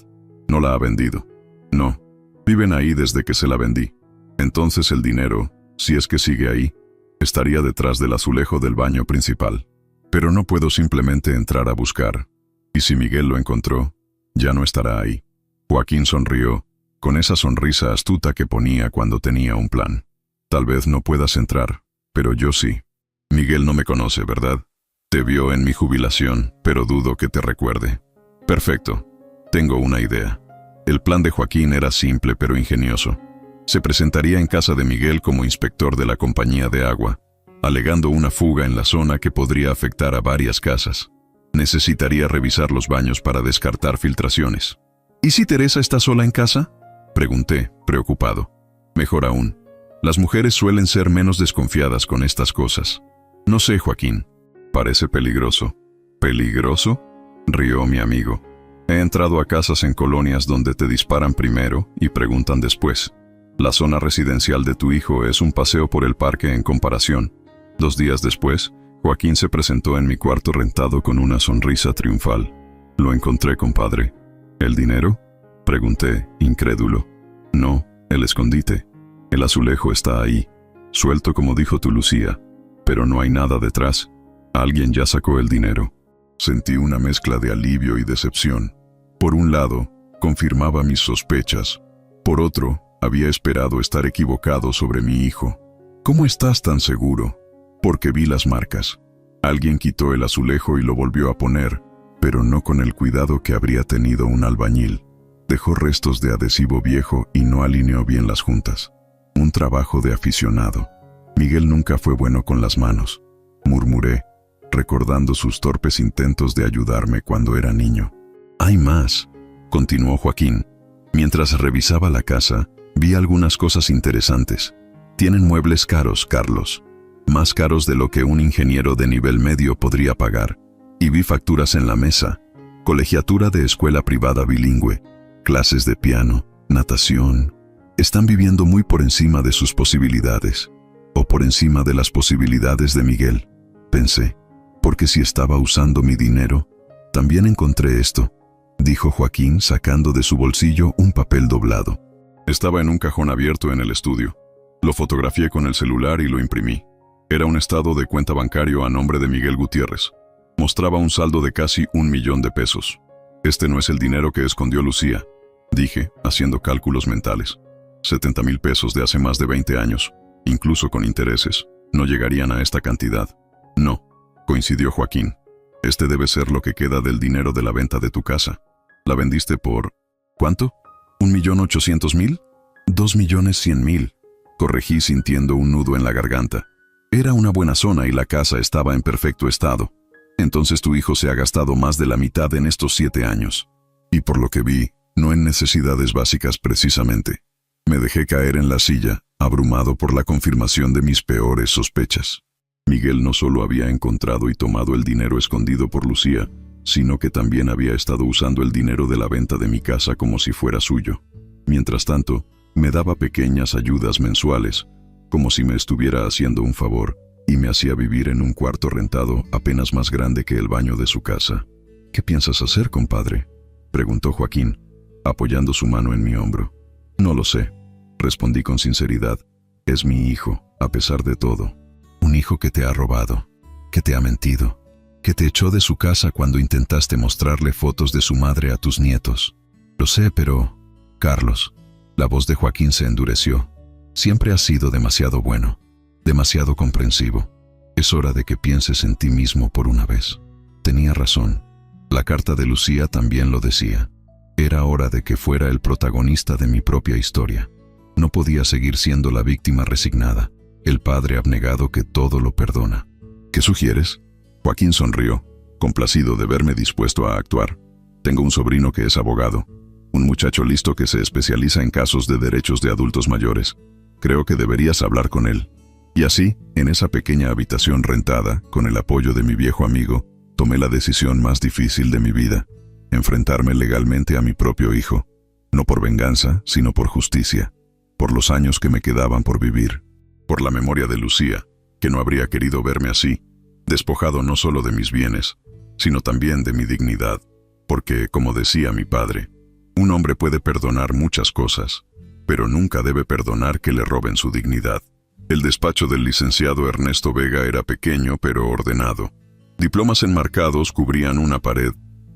No la ha vendido». «No, viven ahí desde que se la vendí». «Entonces el dinero, si es que sigue ahí, estaría detrás del azulejo del baño principal. Pero no puedo simplemente entrar a buscar. Y si Miguel lo encontró, ya no estará ahí». Joaquín sonrió, con esa sonrisa astuta que ponía cuando tenía un plan. «Tal vez no puedas entrar, pero yo sí. Miguel no me conoce, ¿verdad? Te vio en mi jubilación, pero dudo que te recuerde». «Perfecto. Tengo una idea». El plan de Joaquín era simple pero ingenioso. Se presentaría en casa de Miguel como inspector de la compañía de agua, alegando una fuga en la zona que podría afectar a varias casas. Necesitaría revisar los baños para descartar filtraciones. «¿Y si Teresa está sola en casa?», pregunté, preocupado. «Mejor aún. Las mujeres suelen ser menos desconfiadas con estas cosas». «No sé, Joaquín. Parece peligroso». «¿Peligroso?», rió mi amigo. «He entrado a casas en colonias donde te disparan primero y preguntan después. La zona residencial de tu hijo es un paseo por el parque en comparación». 2 días después, Joaquín se presentó en mi cuarto rentado con una sonrisa triunfal. «Lo encontré, compadre». «¿El dinero?», pregunté, incrédulo. «No, el escondite. El azulejo está ahí, suelto como dijo tu Lucía, pero no hay nada detrás. Alguien ya sacó el dinero». Sentí una mezcla de alivio y decepción. Por un lado, confirmaba mis sospechas. Por otro, había esperado estar equivocado sobre mi hijo. «¿Cómo estás tan seguro?». «Porque vi las marcas. Alguien quitó el azulejo y lo volvió a poner, pero no con el cuidado que habría tenido un albañil. Dejó restos de adhesivo viejo y no alineó bien las juntas. Un trabajo de aficionado. Miguel nunca fue bueno con las manos», murmuré, recordando sus torpes intentos de ayudarme cuando era niño. «Hay más», continuó Joaquín. «Mientras revisaba la casa, vi algunas cosas interesantes. Tienen muebles caros, Carlos. Más caros de lo que un ingeniero de nivel medio podría pagar. Y vi facturas en la mesa. Colegiatura de escuela privada bilingüe, clases de piano, natación. Están viviendo muy por encima de sus posibilidades. O por encima de las posibilidades de Miguel», pensé. «Porque si estaba usando mi dinero, también encontré esto», dijo Joaquín sacando de su bolsillo un papel doblado. Estaba en un cajón abierto en el estudio. Lo fotografié con el celular y lo imprimí. Era un estado de cuenta bancario a nombre de Miguel Gutiérrez. Mostraba un saldo de casi 1 millón de pesos. «Este no es el dinero que escondió Lucía», dije, haciendo cálculos mentales. 70,000 pesos de hace más de 20 años, incluso con intereses, no llegarían a esta cantidad. «No», coincidió Joaquín. «Este debe ser lo que queda del dinero de la venta de tu casa. La vendiste por... ¿cuánto? ¿1.800.000? 2.100.000, corregí sintiendo un nudo en la garganta. Era una buena zona y la casa estaba en perfecto estado. Entonces tu hijo se ha gastado más de la mitad en estos 7 años. Y por lo que vi, no en necesidades básicas precisamente». Me dejé caer en la silla, abrumado por la confirmación de mis peores sospechas. Miguel no solo había encontrado y tomado el dinero escondido por Lucía, sino que también había estado usando el dinero de la venta de mi casa como si fuera suyo. Mientras tanto, me daba pequeñas ayudas mensuales, como si me estuviera haciendo un favor, y me hacía vivir en un cuarto rentado apenas más grande que el baño de su casa. ¿Qué piensas hacer, compadre?, preguntó Joaquín, apoyando su mano en mi hombro. No lo sé, respondí con sinceridad. Es mi hijo, a pesar de todo. Un hijo que te ha robado, que te ha mentido, que te echó de su casa cuando intentaste mostrarle fotos de su madre a tus nietos. Lo sé, pero... Carlos, la voz de Joaquín se endureció. Siempre has sido demasiado bueno, demasiado comprensivo. Es hora de que pienses en ti mismo por una vez. Tenía razón. La carta de Lucía también lo decía. Era hora de que fuera el protagonista de mi propia historia. No podía seguir siendo la víctima resignada, el padre abnegado que todo lo perdona. ¿Qué sugieres? Joaquín sonrió, complacido de verme dispuesto a actuar. Tengo un sobrino que es abogado, un muchacho listo que se especializa en casos de derechos de adultos mayores. Creo que deberías hablar con él. Y así, en esa pequeña habitación rentada, con el apoyo de mi viejo amigo, tomé la decisión más difícil de mi vida: enfrentarme legalmente a mi propio hijo, no por venganza, sino por justicia, por los años que me quedaban por vivir, por la memoria de Lucía, que no habría querido verme así, despojado no solo de mis bienes, sino también de mi dignidad, porque, como decía mi padre, un hombre puede perdonar muchas cosas, pero nunca debe perdonar que le roben su dignidad. El despacho del licenciado Ernesto Vega era pequeño pero ordenado. Diplomas enmarcados cubrían una pared,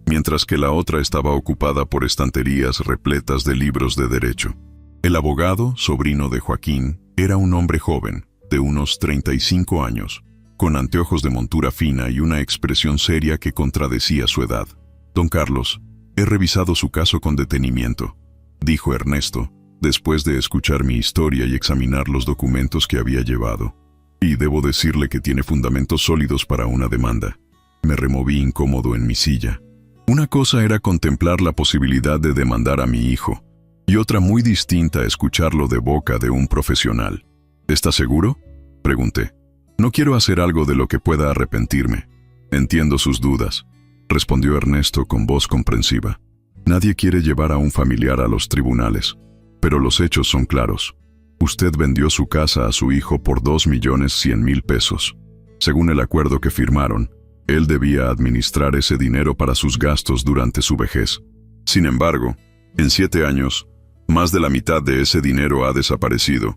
mientras que la otra estaba ocupada por estanterías repletas de libros de derecho. El abogado, sobrino de Joaquín, era un hombre joven, de unos 35 años, con anteojos de montura fina y una expresión seria que contradecía su edad. Don Carlos, he revisado su caso con detenimiento, dijo Ernesto, después de escuchar mi historia y examinar los documentos que había llevado. Y debo decirle que tiene fundamentos sólidos para una demanda. Me removí incómodo en mi silla. Una cosa era contemplar la posibilidad de demandar a mi hijo, y otra muy distinta escucharlo de boca de un profesional. ¿Estás seguro?, pregunté. No quiero hacer algo de lo que pueda arrepentirme. Entiendo sus dudas, respondió Ernesto con voz comprensiva. Nadie quiere llevar a un familiar a los tribunales, pero los hechos son claros. Usted vendió su casa a su hijo por 2.100.000 pesos. Según el acuerdo que firmaron, él debía administrar ese dinero para sus gastos durante su vejez. Sin embargo, en 7 años, más de la mitad de ese dinero ha desaparecido,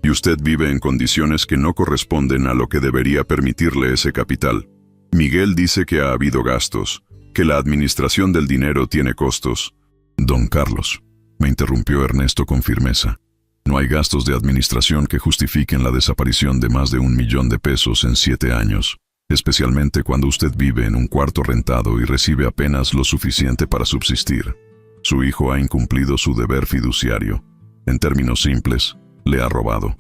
y usted vive en condiciones que no corresponden a lo que debería permitirle ese capital. Miguel dice que ha habido gastos, que la administración del dinero tiene costos. Don Carlos, me interrumpió Ernesto con firmeza. No hay gastos de administración que justifiquen la desaparición de más de 1.000.000 de pesos en 7 años, especialmente cuando usted vive en un cuarto rentado y recibe apenas lo suficiente para subsistir. Su hijo ha incumplido su deber fiduciario. En términos simples, le ha robado.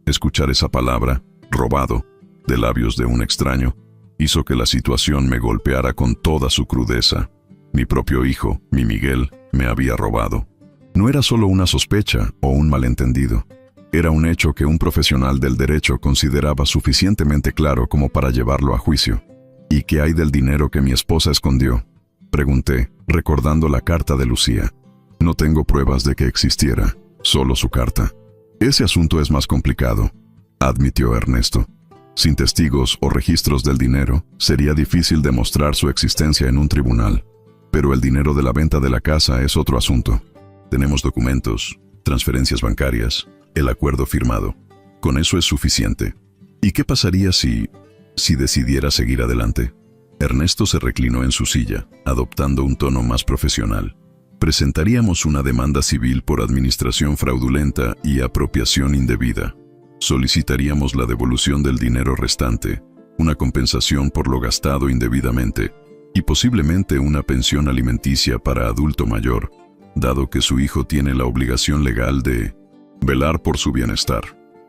Escuchar esa palabra, robado, de labios de un extraño, hizo que la situación me golpeara con toda su crudeza. Mi propio hijo, mi Miguel, me había robado. No era solo una sospecha o un malentendido. Era un hecho que un profesional del derecho consideraba suficientemente claro como para llevarlo a juicio. ¿Y qué hay del dinero que mi esposa escondió?, pregunté, recordando la carta de Lucía. No tengo pruebas de que existiera, solo su carta. Ese asunto es más complicado, admitió Ernesto. Sin testigos o registros del dinero, sería difícil demostrar su existencia en un tribunal. Pero el dinero de la venta de la casa es otro asunto. Tenemos documentos, transferencias bancarias, el acuerdo firmado. Con eso es suficiente. ¿Y qué pasaría si decidiera seguir adelante? Ernesto se reclinó en su silla, adoptando un tono más profesional. Presentaríamos una demanda civil por administración fraudulenta y apropiación indebida. Solicitaríamos la devolución del dinero restante, una compensación por lo gastado indebidamente y posiblemente una pensión alimenticia para adulto mayor, dado que su hijo tiene la obligación legal de velar por su bienestar.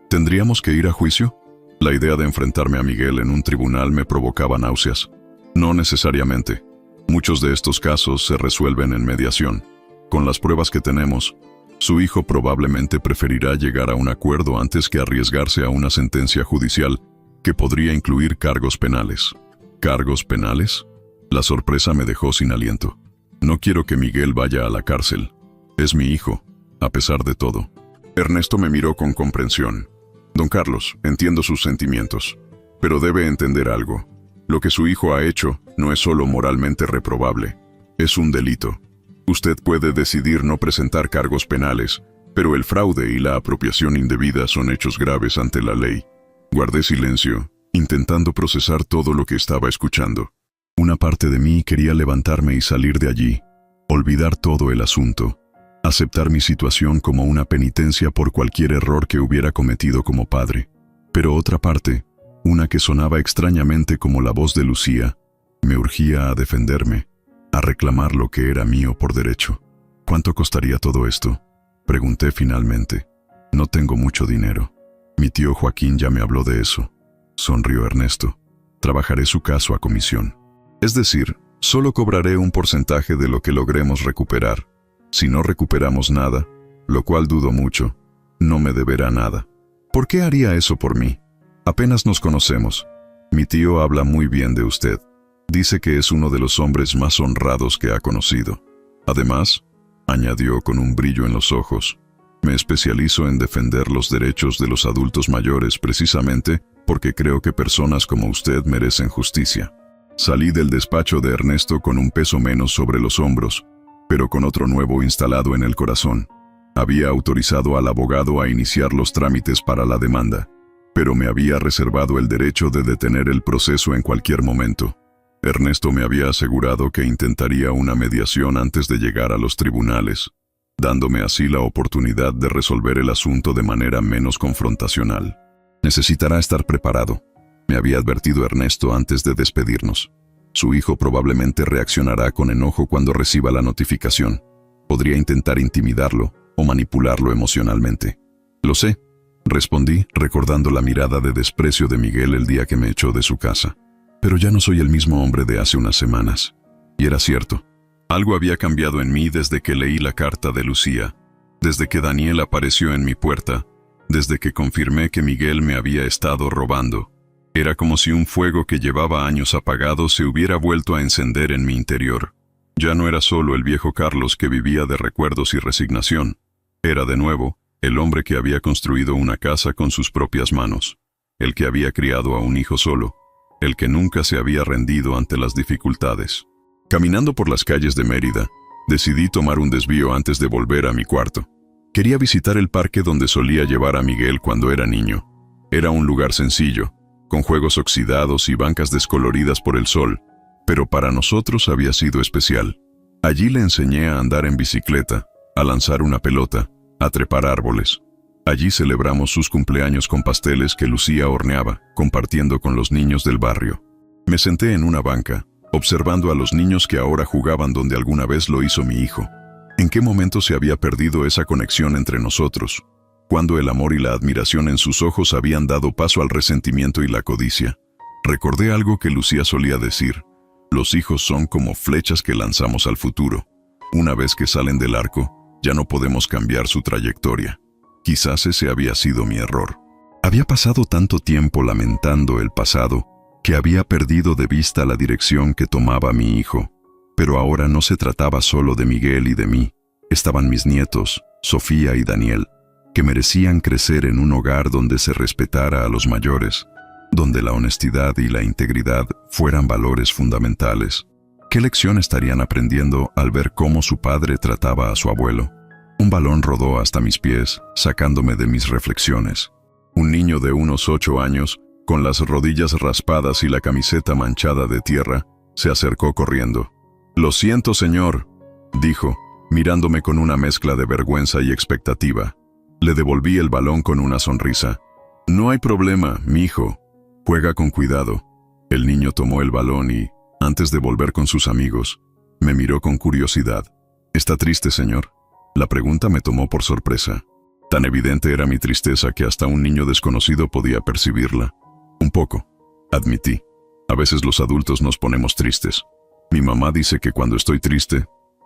¿Tendríamos que ir a juicio? La idea de enfrentarme a Miguel en un tribunal me provocaba náuseas. No necesariamente. Muchos de estos casos se resuelven en mediación. Con las pruebas que tenemos, su hijo probablemente preferirá llegar a un acuerdo antes que arriesgarse a una sentencia judicial que podría incluir cargos penales. ¿Cargos penales? La sorpresa me dejó sin aliento. No quiero que Miguel vaya a la cárcel. Es mi hijo, a pesar de todo. Ernesto me miró con comprensión. Don Carlos, entiendo sus sentimientos. Pero debe entender algo. Lo que su hijo ha hecho no es solo moralmente reprobable, es un delito. Usted puede decidir no presentar cargos penales, pero el fraude y la apropiación indebida son hechos graves ante la ley. Guardé silencio, intentando procesar todo lo que estaba escuchando. Una parte de mí quería levantarme y salir de allí, olvidar todo el asunto, aceptar mi situación como una penitencia por cualquier error que hubiera cometido como padre. Pero otra parte, una que sonaba extrañamente como la voz de Lucía, me urgía a defenderme, a reclamar lo que era mío por derecho. ¿Cuánto costaría todo esto?, pregunté finalmente. No tengo mucho dinero. Mi tío Joaquín ya me habló de eso. Sonrió Ernesto. Trabajaré su caso a comisión. Es decir, solo cobraré un porcentaje de lo que logremos recuperar. Si no recuperamos nada, lo cual dudo mucho, no me deberá nada. ¿Por qué haría eso por mí? Apenas nos conocemos. Mi tío habla muy bien de usted. Dice que es uno de los hombres más honrados que ha conocido. Además, añadió con un brillo en los ojos, me especializo en defender los derechos de los adultos mayores precisamente porque creo que personas como usted merecen justicia. Salí del despacho de Ernesto con un peso menos sobre los hombros, pero con otro nuevo instalado en el corazón. Había autorizado al abogado a iniciar los trámites para la demanda, pero me había reservado el derecho de detener el proceso en cualquier momento. Ernesto me había asegurado que intentaría una mediación antes de llegar a los tribunales, dándome así la oportunidad de resolver el asunto de manera menos confrontacional. Necesitará estar preparado, me había advertido Ernesto antes de despedirnos. Su hijo probablemente reaccionará con enojo cuando reciba la notificación. Podría intentar intimidarlo o manipularlo emocionalmente. Lo sé, respondí, recordando la mirada de desprecio de Miguel el día que me echó de su casa. Pero ya no soy el mismo hombre de hace unas semanas. Y era cierto. Algo había cambiado en mí desde que leí la carta de Lucía, desde que Daniel apareció en mi puerta, desde que confirmé que Miguel me había estado robando. Era como si un fuego que llevaba años apagado se hubiera vuelto a encender en mi interior. Ya no era solo el viejo Carlos que vivía de recuerdos y resignación. Era de nuevo el hombre que había construido una casa con sus propias manos, el que había criado a un hijo solo, el que nunca se había rendido ante las dificultades. Caminando por las calles de Mérida, decidí tomar un desvío antes de volver a mi cuarto. Quería visitar el parque donde solía llevar a Miguel cuando era niño. Era un lugar sencillo, con juegos oxidados y bancas descoloridas por el sol, pero para nosotros había sido especial. Allí le enseñé a andar en bicicleta, a lanzar una pelota, a trepar árboles. Allí celebramos sus cumpleaños con pasteles que Lucía horneaba, compartiendo con los niños del barrio. Me senté en una banca, observando a los niños que ahora jugaban donde alguna vez lo hizo mi hijo. ¿En qué momento se había perdido esa conexión entre nosotros? Cuando el amor y la admiración en sus ojos habían dado paso al resentimiento y la codicia. Recordé algo que Lucía solía decir: los hijos son como flechas que lanzamos al futuro. Una vez que salen del arco, ya no podemos cambiar su trayectoria. Quizás ese había sido mi error. Había pasado tanto tiempo lamentando el pasado que había perdido de vista la dirección que tomaba mi hijo. Pero ahora no se trataba solo de Miguel y de mí. Estaban mis nietos, Sofía y Daniel, que merecían crecer en un hogar donde se respetara a los mayores, donde la honestidad y la integridad fueran valores fundamentales. ¿Qué lección estarían aprendiendo al ver cómo su padre trataba a su abuelo? Un balón rodó hasta mis pies, sacándome de mis reflexiones. Un niño de unos 8 años, con las rodillas raspadas y la camiseta manchada de tierra, se acercó corriendo. «Lo siento, señor», dijo, mirándome con una mezcla de vergüenza y expectativa. Le devolví el balón con una sonrisa. «No hay problema, mijo. Juega con cuidado». El niño tomó el balón y, antes de volver con sus amigos, me miró con curiosidad. «¿Está triste, señor?». La pregunta me tomó por sorpresa. Tan evidente era mi tristeza que hasta un niño desconocido podía percibirla. «Un poco», admití. «A veces los adultos nos ponemos tristes. Mi mamá dice que cuando estoy triste,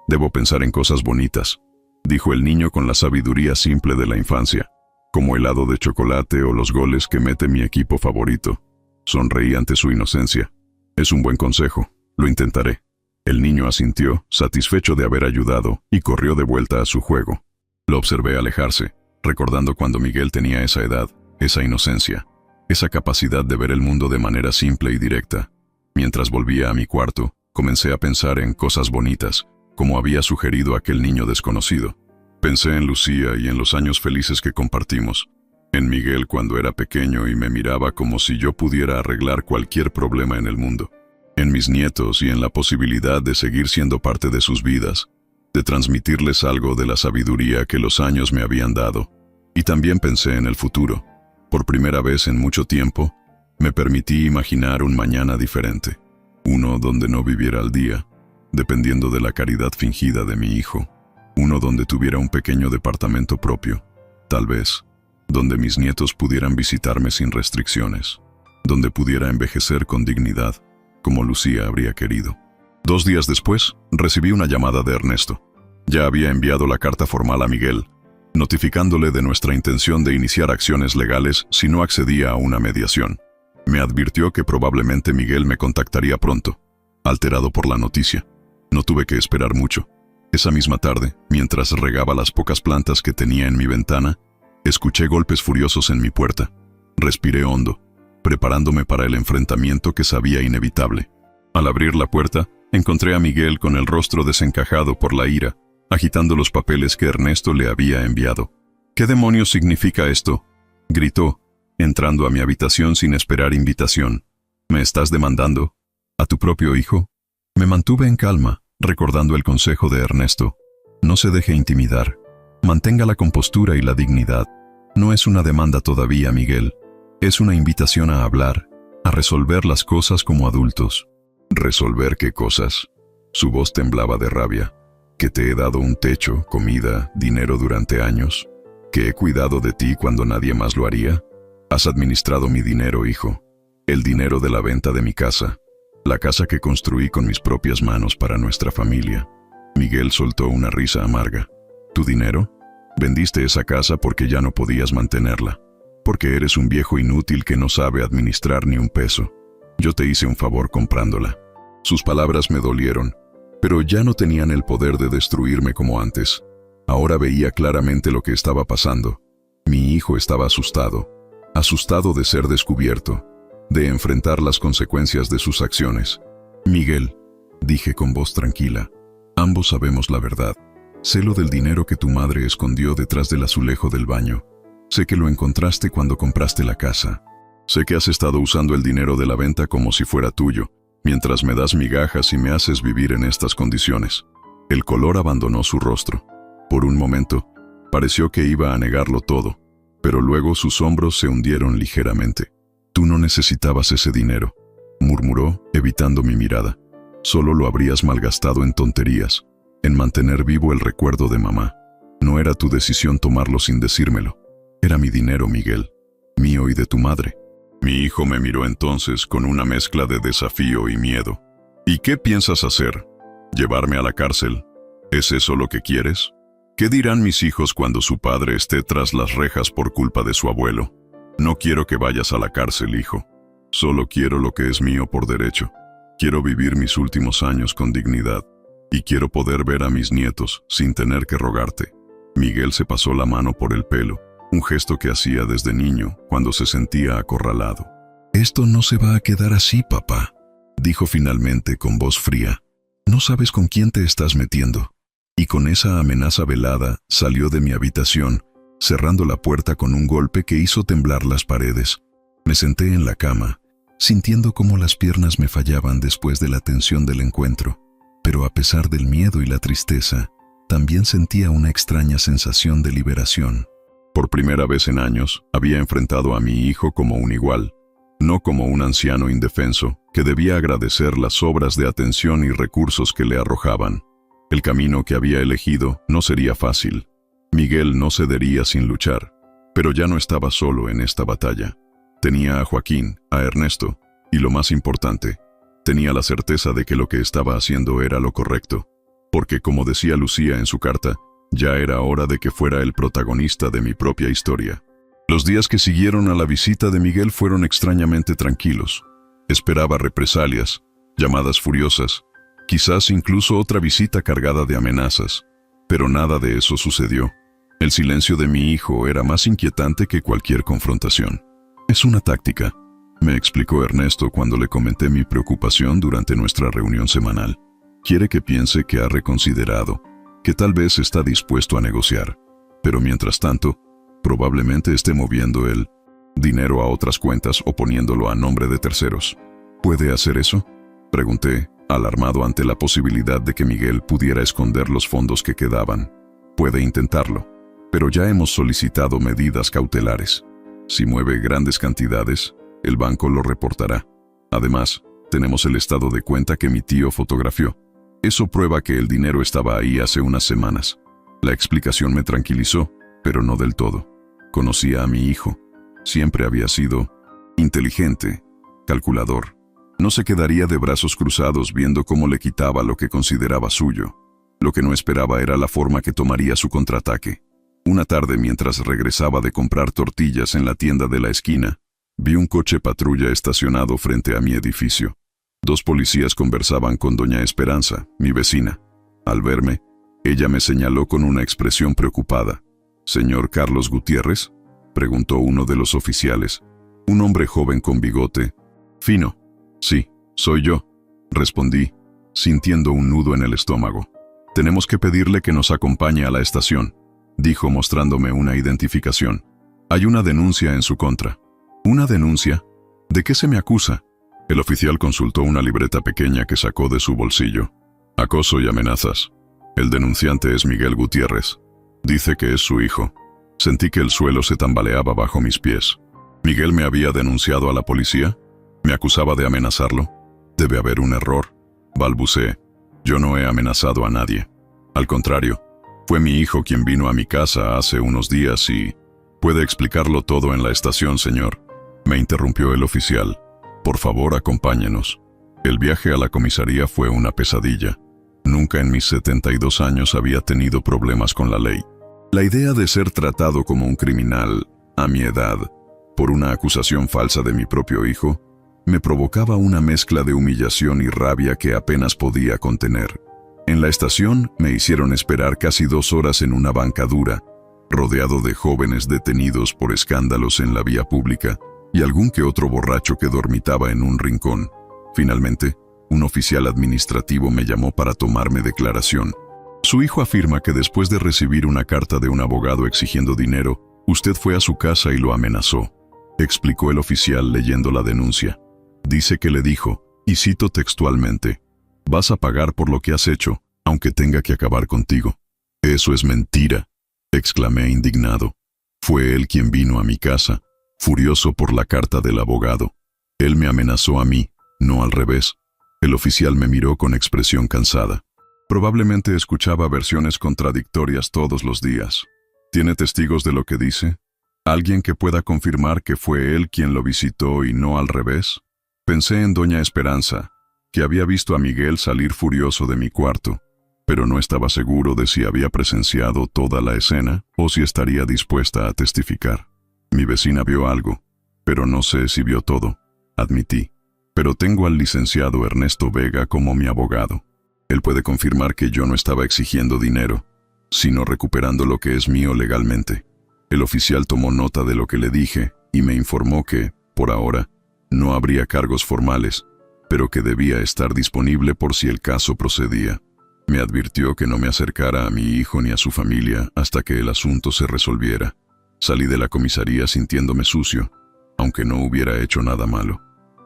debo pensar en cosas bonitas», dijo el niño con la sabiduría simple de la infancia, como helado de chocolate o los goles que mete mi equipo favorito. Sonreí ante su inocencia. «Es un buen consejo, lo intentaré». El niño asintió, satisfecho de haber ayudado, y corrió de vuelta a su juego. Lo observé alejarse, recordando cuando Miguel tenía esa edad, esa inocencia. esa capacidad de ver el mundo de manera simple y directa. Mientras volvía a mi cuarto, comencé a pensar en cosas bonitas, como había sugerido aquel niño desconocido. Pensé en Lucía y en los años felices que compartimos, en Miguel cuando era pequeño y me miraba como si yo pudiera arreglar cualquier problema en el mundo, en mis nietos y en la posibilidad de seguir siendo parte de sus vidas, de transmitirles algo de la sabiduría que los años me habían dado. Y también pensé en el futuro. Por primera vez en mucho tiempo, me permití imaginar un mañana diferente, uno donde no viviera al día, dependiendo de la caridad fingida de mi hijo, uno donde tuviera un pequeño departamento propio, tal vez, donde mis nietos pudieran visitarme sin restricciones, donde pudiera envejecer con dignidad, como Lucía habría querido. 2 días después, recibí una llamada de Ernesto. Ya había enviado la carta formal a Miguel, notificándole de nuestra intención de iniciar acciones legales si no accedía a una mediación. Me advirtió que probablemente Miguel me contactaría pronto. Alterado por la noticia, no tuve que esperar mucho. Esa misma tarde, mientras regaba las pocas plantas que tenía en mi ventana, escuché golpes furiosos en mi puerta. Respiré hondo, preparándome para el enfrentamiento que sabía inevitable. Al abrir la puerta, encontré a Miguel con el rostro desencajado por la ira, agitando los papeles que Ernesto le había enviado. «¿Qué demonios significa esto?», gritó, entrando a mi habitación sin esperar invitación. «¿Me estás demandando? ¿A tu propio hijo?». Me mantuve en calma, recordando el consejo de Ernesto. No se deje intimidar. Mantenga la compostura y la dignidad. No es una demanda todavía, Miguel. Es una invitación a hablar, a resolver las cosas como adultos. ¿Resolver qué cosas? Su voz temblaba de rabia. ¿Que te he dado un techo, comida, dinero durante años? ¿Que he cuidado de ti cuando nadie más lo haría? Has administrado mi dinero, hijo. El dinero de la venta de mi casa. La casa que construí con mis propias manos para nuestra familia. Miguel soltó una risa amarga. ¿Tu dinero? Vendiste esa casa porque ya no podías mantenerla. Porque eres un viejo inútil que no sabe administrar ni un peso. Yo te hice un favor comprándola. Sus palabras me dolieron, pero ya no tenían el poder de destruirme como antes. Ahora veía claramente lo que estaba pasando. Mi hijo estaba asustado de ser descubierto, de enfrentar las consecuencias de sus acciones. Miguel, dije con voz tranquila, ambos sabemos la verdad. Sé lo del dinero que tu madre escondió detrás del azulejo del baño. Sé que lo encontraste cuando compraste la casa. Sé que has estado usando el dinero de la venta como si fuera tuyo, mientras me das migajas y me haces vivir en estas condiciones. El color abandonó su rostro. Por un momento, pareció que iba a negarlo todo, pero luego sus hombros se hundieron ligeramente. Tú no necesitabas ese dinero, murmuró, evitando mi mirada. Solo lo habrías malgastado en tonterías, en mantener vivo el recuerdo de mamá. No era tu decisión tomarlo sin decírmelo. Era mi dinero, Miguel, mío y de tu madre. Mi hijo me miró entonces con una mezcla de desafío y miedo. ¿Y qué piensas hacer? ¿Llevarme a la cárcel? ¿Es eso lo que quieres? ¿Qué dirán mis hijos cuando su padre esté tras las rejas por culpa de su abuelo? No quiero que vayas a la cárcel, hijo. Solo quiero lo que es mío por derecho. Quiero vivir mis últimos años con dignidad. Y quiero poder ver a mis nietos sin tener que rogarte. Miguel se pasó la mano por el pelo, un gesto que hacía desde niño cuando se sentía acorralado. «Esto no se va a quedar así, papá», dijo finalmente con voz fría. «No sabes con quién te estás metiendo». Y con esa amenaza velada salió de mi habitación, cerrando la puerta con un golpe que hizo temblar las paredes. Me senté en la cama, sintiendo cómo las piernas me fallaban después de la tensión del encuentro. Pero a pesar del miedo y la tristeza, también sentía una extraña sensación de liberación. Por primera vez en años, había enfrentado a mi hijo como un igual, no como un anciano indefenso que debía agradecer las obras de atención y recursos que le arrojaban. El camino que había elegido no sería fácil. Miguel no cedería sin luchar, pero ya no estaba solo en esta batalla. Tenía a Joaquín, a Ernesto, y lo más importante, tenía la certeza de que lo que estaba haciendo era lo correcto, porque como decía Lucía en su carta, ya era hora de que fuera el protagonista de mi propia historia. Los días que siguieron a la visita de Miguel fueron extrañamente tranquilos. Esperaba represalias, llamadas furiosas, quizás incluso otra visita cargada de amenazas, pero nada de eso sucedió. El silencio de mi hijo era más inquietante que cualquier confrontación. Es una táctica, me explicó Ernesto cuando le comenté mi preocupación durante nuestra reunión semanal. Quiere que piense que ha reconsiderado, que tal vez está dispuesto a negociar, pero mientras tanto, probablemente esté moviendo el dinero a otras cuentas o poniéndolo a nombre de terceros. ¿Puede hacer eso?, pregunté, alarmado ante la posibilidad de que Miguel pudiera esconder los fondos que quedaban. Puede intentarlo, pero ya hemos solicitado medidas cautelares. Si mueve grandes cantidades, el banco lo reportará. Además, tenemos el estado de cuenta que mi tío fotografió. Eso prueba que el dinero estaba ahí hace unas semanas. La explicación me tranquilizó, pero no del todo. Conocía a mi hijo. Siempre había sido inteligente, calculador. No se quedaría de brazos cruzados viendo cómo le quitaba lo que consideraba suyo. Lo que no esperaba era la forma que tomaría su contraataque. Una tarde, mientras regresaba de comprar tortillas en la tienda de la esquina, vi un coche patrulla estacionado frente a mi edificio. 2 policías conversaban con doña Esperanza, mi vecina. Al verme, ella me señaló con una expresión preocupada. «¿Señor Carlos Gutiérrez?», preguntó uno de los oficiales, un hombre joven con bigote fino. «Sí, soy yo», respondí, sintiendo un nudo en el estómago. «Tenemos que pedirle que nos acompañe a la estación», dijo mostrándome una identificación. «Hay una denuncia en su contra». «¿Una denuncia? ¿De qué se me acusa?». El oficial consultó una libreta pequeña que sacó de su bolsillo. «Acoso y amenazas. El denunciante es Miguel Gutiérrez. Dice que es su hijo». Sentí que el suelo se tambaleaba bajo mis pies. ¿Miguel me había denunciado a la policía? ¿Me acusaba de amenazarlo? Debe haber un error, balbuceé. Yo no he amenazado a nadie. Al contrario, fue mi hijo quien vino a mi casa hace unos días y... «Puede explicarlo todo en la estación, señor», me interrumpió el oficial. «Por favor, acompáñenos». El viaje a la comisaría fue una pesadilla. Nunca en mis 72 años había tenido problemas con la ley. La idea de ser tratado como un criminal, a mi edad, por una acusación falsa de mi propio hijo, me provocaba una mezcla de humillación y rabia que apenas podía contener. En la estación me hicieron esperar casi 2 horas en una banca dura, rodeado de jóvenes detenidos por escándalos en la vía pública y algún que otro borracho que dormitaba en un rincón. Finalmente, un oficial administrativo me llamó para tomarme declaración. «Su hijo afirma que después de recibir una carta de un abogado exigiendo dinero, usted fue a su casa y lo amenazó», explicó el oficial leyendo la denuncia. «Dice que le dijo, y cito textualmente, «Vas a pagar por lo que has hecho, aunque tenga que acabar contigo». «Eso es mentira», exclamé indignado. «Fue él quien vino a mi casa, furioso por la carta del abogado. Él me amenazó a mí, no al revés». El oficial me miró con expresión cansada. Probablemente escuchaba versiones contradictorias todos los días. ¿Tiene testigos de lo que dice? ¿Alguien que pueda confirmar que fue él quien lo visitó y no al revés? Pensé en doña Esperanza, que había visto a Miguel salir furioso de mi cuarto, pero no estaba seguro de si había presenciado toda la escena o si estaría dispuesta a testificar. Mi vecina vio algo, pero no sé si vio todo, admití. Pero tengo al licenciado Ernesto Vega como mi abogado. Él puede confirmar que yo no estaba exigiendo dinero, sino recuperando lo que es mío legalmente. El oficial tomó nota de lo que le dije y me informó que, por ahora, no habría cargos formales, pero que debía estar disponible por si el caso procedía. Me advirtió que no me acercara a mi hijo ni a su familia hasta que el asunto se resolviera. Salí de la comisaría sintiéndome sucio, aunque no hubiera hecho nada malo.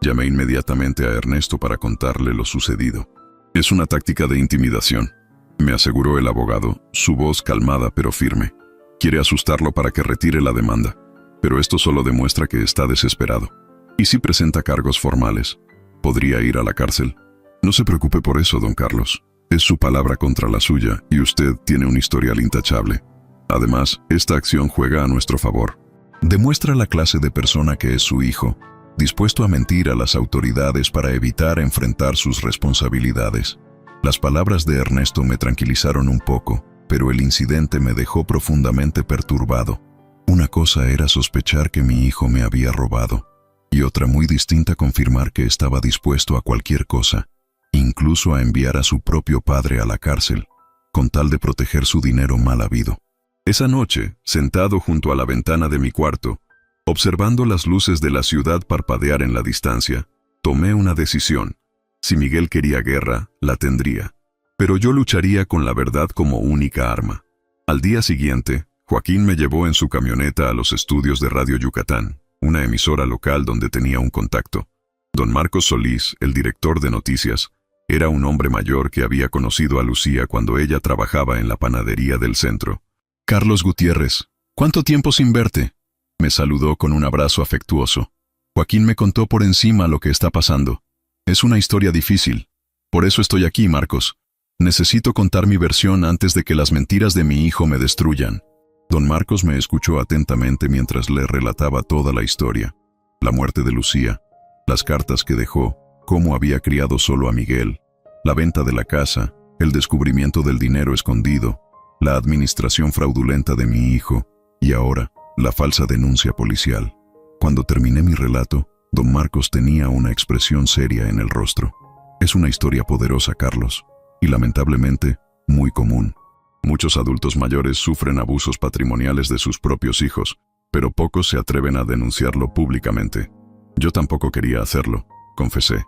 Llamé inmediatamente a Ernesto para contarle lo sucedido. «Es una táctica de intimidación», me aseguró el abogado, su voz calmada pero firme. «Quiere asustarlo para que retire la demanda, pero esto solo demuestra que está desesperado. ¿Y si presenta cargos formales? ¿Podría ir a la cárcel? No se preocupe por eso, don Carlos. Es su palabra contra la suya y usted tiene un historial intachable. Además, esta acción juega a nuestro favor. Demuestra la clase de persona que es su hijo, dispuesto a mentir a las autoridades para evitar enfrentar sus responsabilidades». Las palabras de Ernesto me tranquilizaron un poco, pero el incidente me dejó profundamente perturbado. Una cosa era sospechar que mi hijo me había robado, y otra muy distinta confirmar que estaba dispuesto a cualquier cosa, incluso a enviar a su propio padre a la cárcel, con tal de proteger su dinero mal habido. Esa noche, sentado junto a la ventana de mi cuarto, Observando las luces de la ciudad parpadear en la distancia, tomé una decisión. Si Miguel quería guerra, la tendría. Pero yo lucharía con la verdad como única arma. Al día siguiente, Joaquín me llevó en su camioneta a los estudios de Radio Yucatán, una emisora local donde tenía un contacto. Don Marcos Solís, el director de noticias, era un hombre mayor que había conocido a Lucía cuando ella trabajaba en la panadería del centro. «Carlos Gutiérrez, ¿cuánto tiempo sin verte?», me saludó con un abrazo afectuoso. Joaquín me contó por encima lo que está pasando. Es una historia difícil. Por eso estoy aquí, Marcos. Necesito contar mi versión antes de que las mentiras de mi hijo me destruyan. Don Marcos me escuchó atentamente mientras le relataba toda la historia. La muerte de Lucía, las cartas que dejó, cómo había criado solo a Miguel, la venta de la casa, el descubrimiento del dinero escondido, la administración fraudulenta de mi hijo y ahora, la falsa denuncia policial. Cuando terminé mi relato, don Marcos tenía una expresión seria en el rostro. Es una historia poderosa, Carlos, y lamentablemente, muy común. Muchos adultos mayores sufren abusos patrimoniales de sus propios hijos, pero pocos se atreven a denunciarlo públicamente. Yo tampoco quería hacerlo, confesé,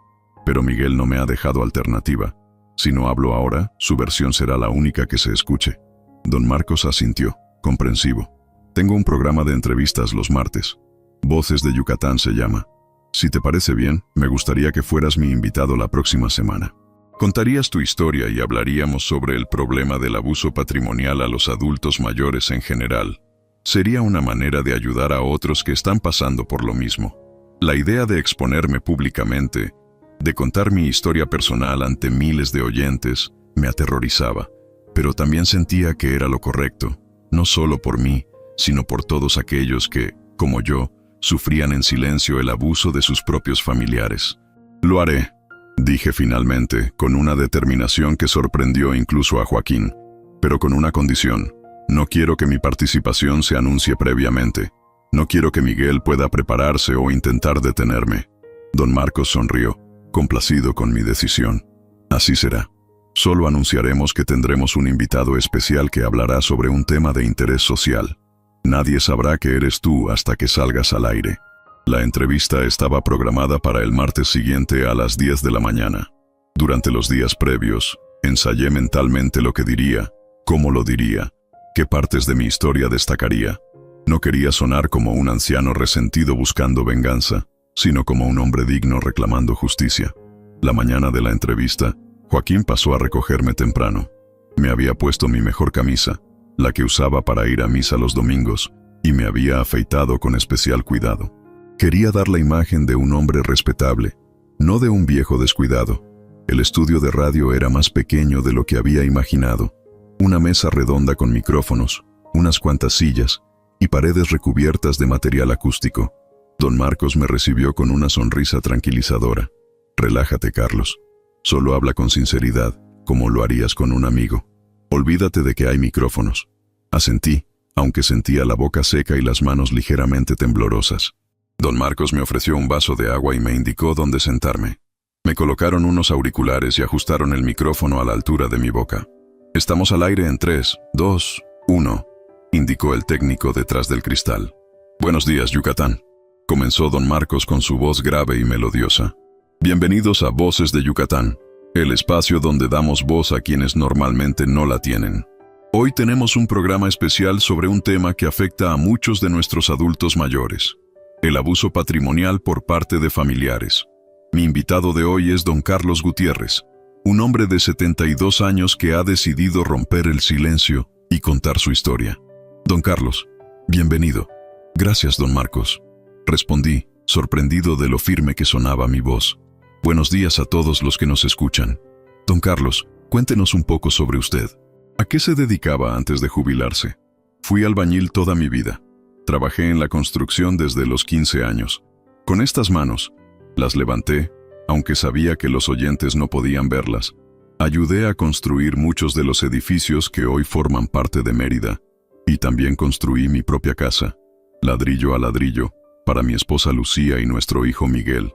pero Miguel no me ha dejado alternativa. Si no hablo ahora, su versión será la única que se escuche. Don Marcos asintió, comprensivo. Tengo un programa de entrevistas los martes. Voces de Yucatán se llama. Si te parece bien, me gustaría que fueras mi invitado la próxima semana. Contarías tu historia y hablaríamos sobre el problema del abuso patrimonial a los adultos mayores en general. Sería una manera de ayudar a otros que están pasando por lo mismo. La idea de exponerme públicamente, de contar mi historia personal ante miles de oyentes, me aterrorizaba, pero también sentía que era lo correcto, no solo por mí, sino por todos aquellos que, como yo, sufrían en silencio el abuso de sus propios familiares. Lo haré, dije finalmente, con una determinación que sorprendió incluso a Joaquín, pero con una condición. No quiero que mi participación se anuncie previamente. No quiero que Miguel pueda prepararse o intentar detenerme. Don Marcos sonrió, complacido con mi decisión. Así será. Solo anunciaremos que tendremos un invitado especial que hablará sobre un tema de interés social. Nadie sabrá que eres tú hasta que salgas al aire. La entrevista estaba programada para el martes siguiente a las 10 de la mañana. Durante los días previos, ensayé mentalmente lo que diría, cómo lo diría, qué partes de mi historia destacaría. No quería sonar como un anciano resentido buscando venganza, sino como un hombre digno reclamando justicia. La mañana de la entrevista, Joaquín pasó a recogerme temprano. Me había puesto mi mejor camisa, la que usaba para ir a misa los domingos, y me había afeitado con especial cuidado. Quería dar la imagen de un hombre respetable, no de un viejo descuidado. El estudio de radio era más pequeño de lo que había imaginado. Una mesa redonda con micrófonos, unas cuantas sillas y paredes recubiertas de material acústico. Don Marcos me recibió con una sonrisa tranquilizadora. Relájate, Carlos. Solo habla con sinceridad, como lo harías con un amigo. Olvídate de que hay micrófonos. Asentí, aunque sentía la boca seca y las manos ligeramente temblorosas. Don Marcos me ofreció un vaso de agua y me indicó dónde sentarme. Me colocaron unos auriculares y ajustaron el micrófono a la altura de mi boca. Estamos al aire en 3, 2, 1, indicó el técnico detrás del cristal. Buenos días, Yucatán, comenzó don Marcos con su voz grave y melodiosa. Bienvenidos a Voces de Yucatán, el espacio donde damos voz a quienes normalmente no la tienen. Hoy tenemos un programa especial sobre un tema que afecta a muchos de nuestros adultos mayores: el abuso patrimonial por parte de familiares. Mi invitado de hoy es don Carlos Gutiérrez, un hombre de 72 años que ha decidido romper el silencio y contar su historia. Don Carlos, bienvenido. Gracias, don Marcos, respondí, sorprendido de lo firme que sonaba mi voz. Buenos días a todos los que nos escuchan. Don Carlos, cuéntenos un poco sobre usted. ¿A qué se dedicaba antes de jubilarse? Fui albañil toda mi vida. Trabajé en la construcción desde los 15 años. Con estas manos, las levanté, aunque sabía que los oyentes no podían verlas. Ayudé a construir muchos de los edificios que hoy forman parte de Mérida, y también construí mi propia casa, ladrillo a ladrillo, para mi esposa Lucía y nuestro hijo Miguel.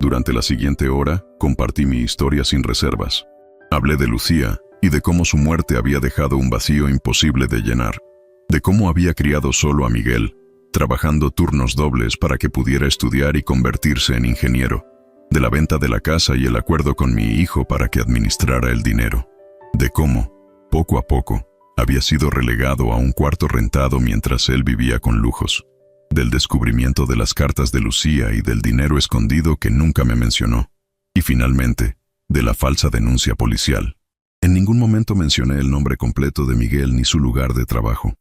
Durante la siguiente hora, compartí mi historia sin reservas. Hablé de Lucía y de cómo su muerte había dejado un vacío imposible de llenar, de cómo había criado solo a Miguel, trabajando turnos dobles para que pudiera estudiar y convertirse en ingeniero, de la venta de la casa y el acuerdo con mi hijo para que administrara el dinero, de cómo, poco a poco, había sido relegado a un cuarto rentado mientras él vivía con lujos, del descubrimiento de las cartas de Lucía y del dinero escondido que nunca me mencionó, y finalmente, de la falsa denuncia policial. En ningún momento mencioné el nombre completo de Miguel ni su lugar de trabajo.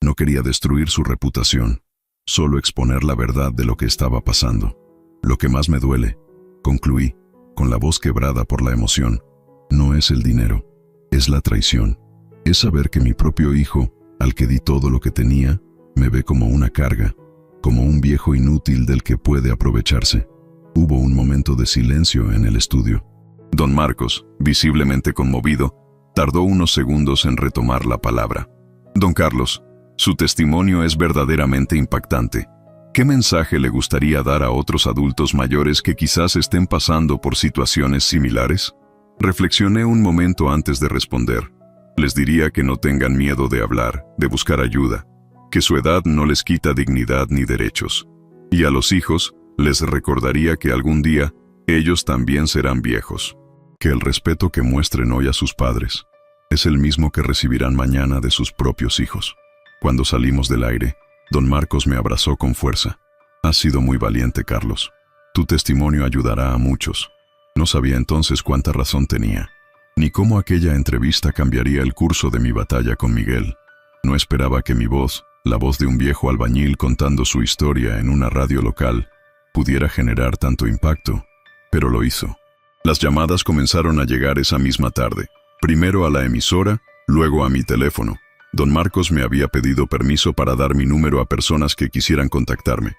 No quería destruir su reputación, solo exponer la verdad de lo que estaba pasando. Lo que más me duele, concluí, con la voz quebrada por la emoción, no es el dinero, es la traición. Es saber que mi propio hijo, al que di todo lo que tenía, me ve como una carga, como un viejo inútil del que puede aprovecharse. Hubo un momento de silencio en el estudio. Don Marcos, visiblemente conmovido, tardó unos segundos en retomar la palabra. Don Carlos, su testimonio es verdaderamente impactante. ¿Qué mensaje le gustaría dar a otros adultos mayores que quizás estén pasando por situaciones similares? Reflexioné un momento antes de responder. Les diría que no tengan miedo de hablar, de buscar ayuda, que su edad no les quita dignidad ni derechos. Y a los hijos, les recordaría que algún día ellos también serán viejos. Que el respeto que muestren hoy a sus padres es el mismo que recibirán mañana de sus propios hijos. Cuando salimos del aire, don Marcos me abrazó con fuerza. Has sido muy valiente, Carlos. Tu testimonio ayudará a muchos. No sabía entonces cuánta razón tenía, ni cómo aquella entrevista cambiaría el curso de mi batalla con Miguel. No esperaba que mi voz, la voz de un viejo albañil contando su historia en una radio local, pudiera generar tanto impacto, pero lo hizo. Las llamadas comenzaron a llegar esa misma tarde, primero a la emisora, luego a mi teléfono. Don Marcos me había pedido permiso para dar mi número a personas que quisieran contactarme.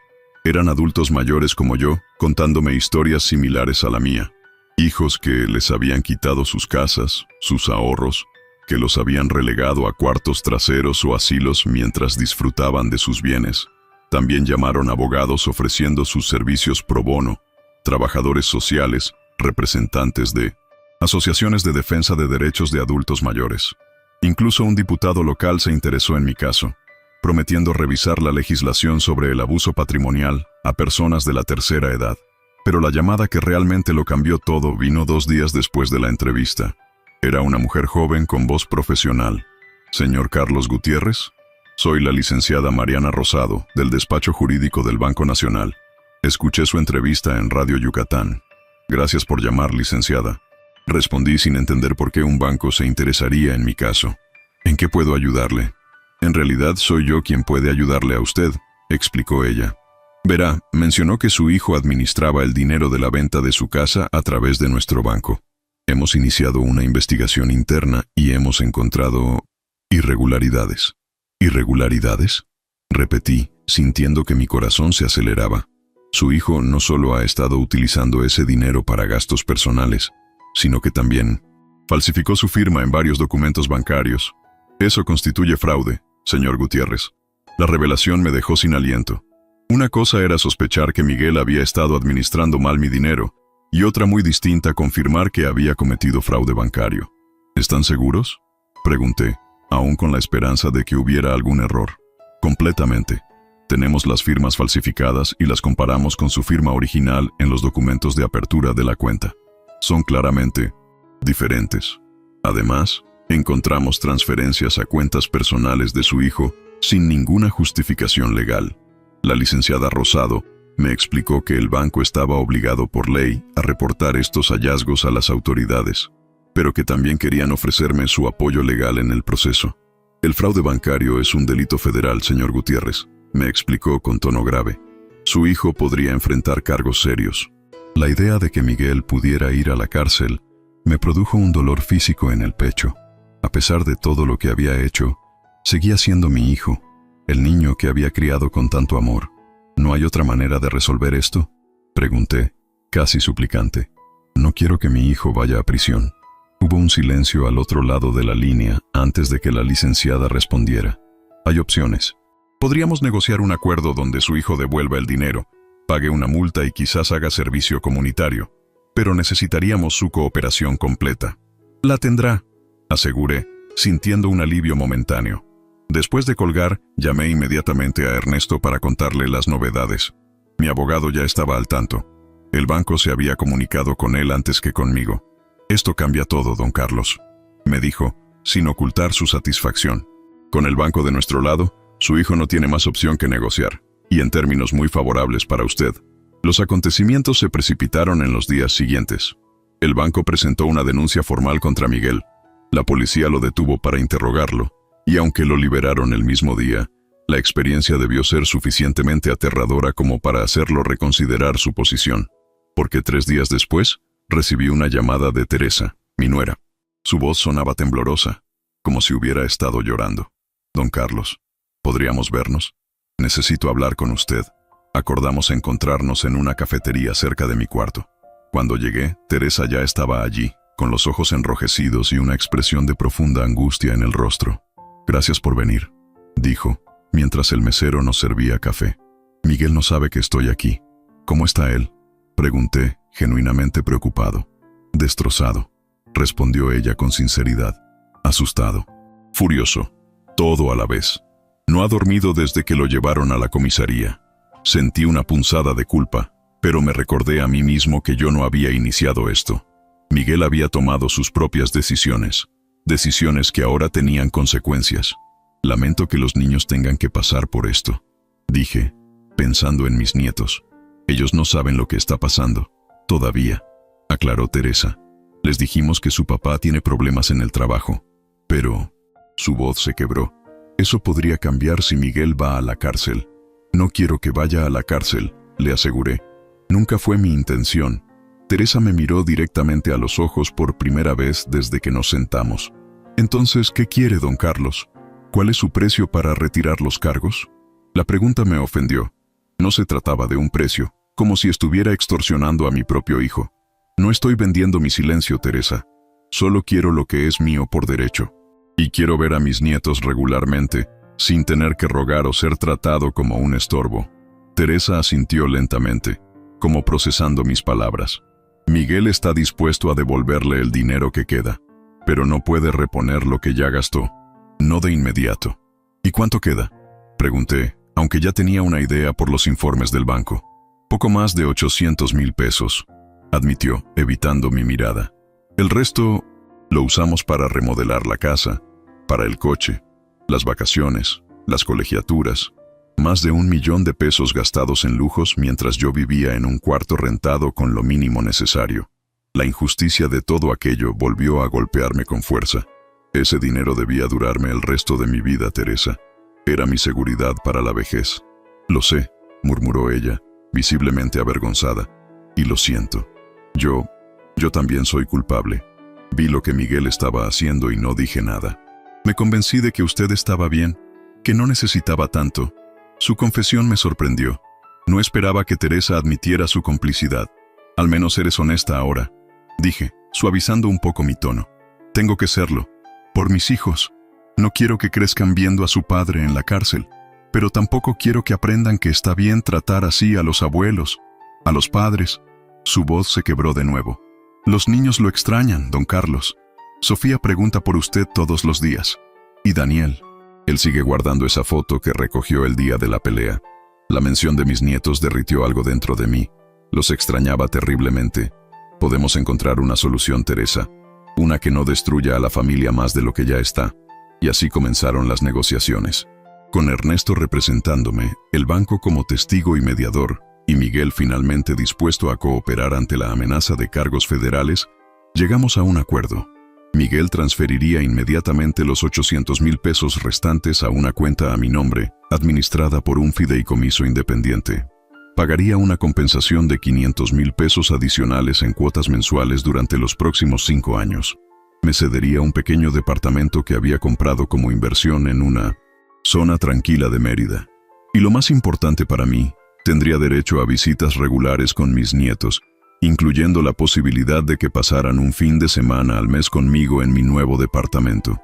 Eran adultos mayores como yo, contándome historias similares a la mía. Hijos que les habían quitado sus casas, sus ahorros, que los habían relegado a cuartos traseros o asilos mientras disfrutaban de sus bienes. También llamaron abogados ofreciendo sus servicios pro bono, trabajadores sociales, representantes de asociaciones de defensa de derechos de adultos mayores. Incluso un diputado local se interesó en mi caso, prometiendo revisar la legislación sobre el abuso patrimonial a personas de la tercera edad. Pero la llamada que realmente lo cambió todo vino 2 días después de la entrevista. Era una mujer joven con voz profesional. Señor Carlos Gutiérrez, soy la licenciada Mariana Rosado, del despacho jurídico del Banco Nacional. Escuché su entrevista en Radio Yucatán. Gracias por llamar, licenciada. Respondí sin entender por qué un banco se interesaría en mi caso. ¿En qué puedo ayudarle? En realidad soy yo quien puede ayudarle a usted, explicó ella. Verá, mencionó que su hijo administraba el dinero de la venta de su casa a través de nuestro banco. Hemos iniciado una investigación interna y hemos encontrado irregularidades. ¿Irregularidades? Repetí, sintiendo que mi corazón se aceleraba. Su hijo no solo ha estado utilizando ese dinero para gastos personales, sino que también falsificó su firma en varios documentos bancarios. Eso constituye fraude, señor Gutiérrez. La revelación me dejó sin aliento. Una cosa era sospechar que Miguel había estado administrando mal mi dinero, y otra muy distinta confirmar que había cometido fraude bancario. ¿Están seguros?, pregunté, aún con la esperanza de que hubiera algún error. Completamente. Tenemos las firmas falsificadas y las comparamos con su firma original en los documentos de apertura de la cuenta. Son claramente diferentes. Además, encontramos transferencias a cuentas personales de su hijo sin ninguna justificación legal. La licenciada Rosado me explicó que el banco estaba obligado por ley a reportar estos hallazgos a las autoridades, pero que también querían ofrecerme su apoyo legal en el proceso. El fraude bancario es un delito federal, señor Gutiérrez, me explicó con tono grave. Su hijo podría enfrentar cargos serios. La idea de que Miguel pudiera ir a la cárcel me produjo un dolor físico en el pecho. A pesar de todo lo que había hecho, seguía siendo mi hijo, el niño que había criado con tanto amor. ¿No hay otra manera de resolver esto?, pregunté, casi suplicante. No quiero que mi hijo vaya a prisión. Hubo un silencio al otro lado de la línea antes de que la licenciada respondiera. Hay opciones. Podríamos negociar un acuerdo donde su hijo devuelva el dinero, pague una multa y quizás haga servicio comunitario, pero necesitaríamos su cooperación completa. La tendrá, aseguré, sintiendo un alivio momentáneo. Después de colgar, llamé inmediatamente a Ernesto para contarle las novedades. Mi abogado ya estaba al tanto. El banco se había comunicado con él antes que conmigo. Esto cambia todo, don Carlos, me dijo, sin ocultar su satisfacción. Con el banco de nuestro lado, su hijo no tiene más opción que negociar, y en términos muy favorables para usted. Los acontecimientos se precipitaron en los días siguientes. El banco presentó una denuncia formal contra Miguel. La policía lo detuvo para interrogarlo, y aunque lo liberaron el mismo día, la experiencia debió ser suficientemente aterradora como para hacerlo reconsiderar su posición, porque 3 días después, recibí una llamada de Teresa, mi nuera. Su voz sonaba temblorosa, como si hubiera estado llorando. Don Carlos, ¿podríamos vernos? Necesito hablar con usted. Acordamos encontrarnos en una cafetería cerca de mi cuarto. Cuando llegué, Teresa ya estaba allí, con los ojos enrojecidos y una expresión de profunda angustia en el rostro. Gracias por venir, dijo, mientras el mesero nos servía café. Miguel no sabe que estoy aquí. ¿Cómo está él? Pregunté, genuinamente preocupado. Destrozado, respondió ella con sinceridad. Asustado, furioso, todo a la vez. No ha dormido desde que lo llevaron a la comisaría. Sentí una punzada de culpa, pero me recordé a mí mismo que yo no había iniciado esto. Miguel había tomado sus propias decisiones que ahora tenían consecuencias. Lamento que los niños tengan que pasar por esto, dije, pensando en mis nietos. Ellos no saben lo que está pasando, todavía, aclaró Teresa. Les dijimos que su papá tiene problemas en el trabajo, pero su voz se quebró. Eso podría cambiar si Miguel va a la cárcel. No quiero que vaya a la cárcel, le aseguré. Nunca fue mi intención. Teresa me miró directamente a los ojos por primera vez desde que nos sentamos. Entonces, ¿qué quiere, don Carlos? ¿Cuál es su precio para retirar los cargos? La pregunta me ofendió. No se trataba de un precio, como si estuviera extorsionando a mi propio hijo. No estoy vendiendo mi silencio, Teresa. Solo quiero lo que es mío por derecho. Y quiero ver a mis nietos regularmente, sin tener que rogar o ser tratado como un estorbo. Teresa asintió lentamente, como procesando mis palabras. Miguel está dispuesto a devolverle el dinero que queda, pero no puede reponer lo que ya gastó. No de inmediato. ¿Y cuánto queda? Pregunté, aunque ya tenía una idea por los informes del banco. Poco más de 800,000 pesos, admitió, evitando mi mirada. El resto lo usamos para remodelar la casa, para el coche, las vacaciones, las colegiaturas. Más de 1,000,000 de pesos gastados en lujos mientras yo vivía en un cuarto rentado con lo mínimo necesario. La injusticia de todo aquello volvió a golpearme con fuerza. Ese dinero debía durarme el resto de mi vida, Teresa. Era mi seguridad para la vejez. Lo sé, murmuró ella, visiblemente avergonzada. Y lo siento. Yo también soy culpable. Vi lo que Miguel estaba haciendo y no dije nada. Me convencí de que usted estaba bien, que no necesitaba tanto. Su confesión me sorprendió. No esperaba que Teresa admitiera su complicidad. Al menos eres honesta ahora, dije, suavizando un poco mi tono. Tengo que serlo. Por mis hijos. No quiero que crezcan viendo a su padre en la cárcel, pero tampoco quiero que aprendan que está bien tratar así a los abuelos, a los padres. Su voz se quebró de nuevo. Los niños lo extrañan, don Carlos. Sofía pregunta por usted todos los días. Y Daniel. Él sigue guardando esa foto que recogió el día de la pelea. La mención de mis nietos derritió algo dentro de mí. Los extrañaba terriblemente. Podemos encontrar una solución, Teresa. Una que no destruya a la familia más de lo que ya está. Y así comenzaron las negociaciones. Con Ernesto representándome, el banco como testigo y mediador, y Miguel finalmente dispuesto a cooperar ante la amenaza de cargos federales, llegamos a un acuerdo. Miguel transferiría inmediatamente los 800,000 pesos restantes a una cuenta a mi nombre, administrada por un fideicomiso independiente. Pagaría una compensación de 500,000 pesos adicionales en cuotas mensuales durante los próximos 5 años. Me cedería un pequeño departamento que había comprado como inversión en una zona tranquila de Mérida. Y lo más importante para mí, tendría derecho a visitas regulares con mis nietos, incluyendo la posibilidad de que pasaran un fin de semana al mes conmigo en mi nuevo departamento.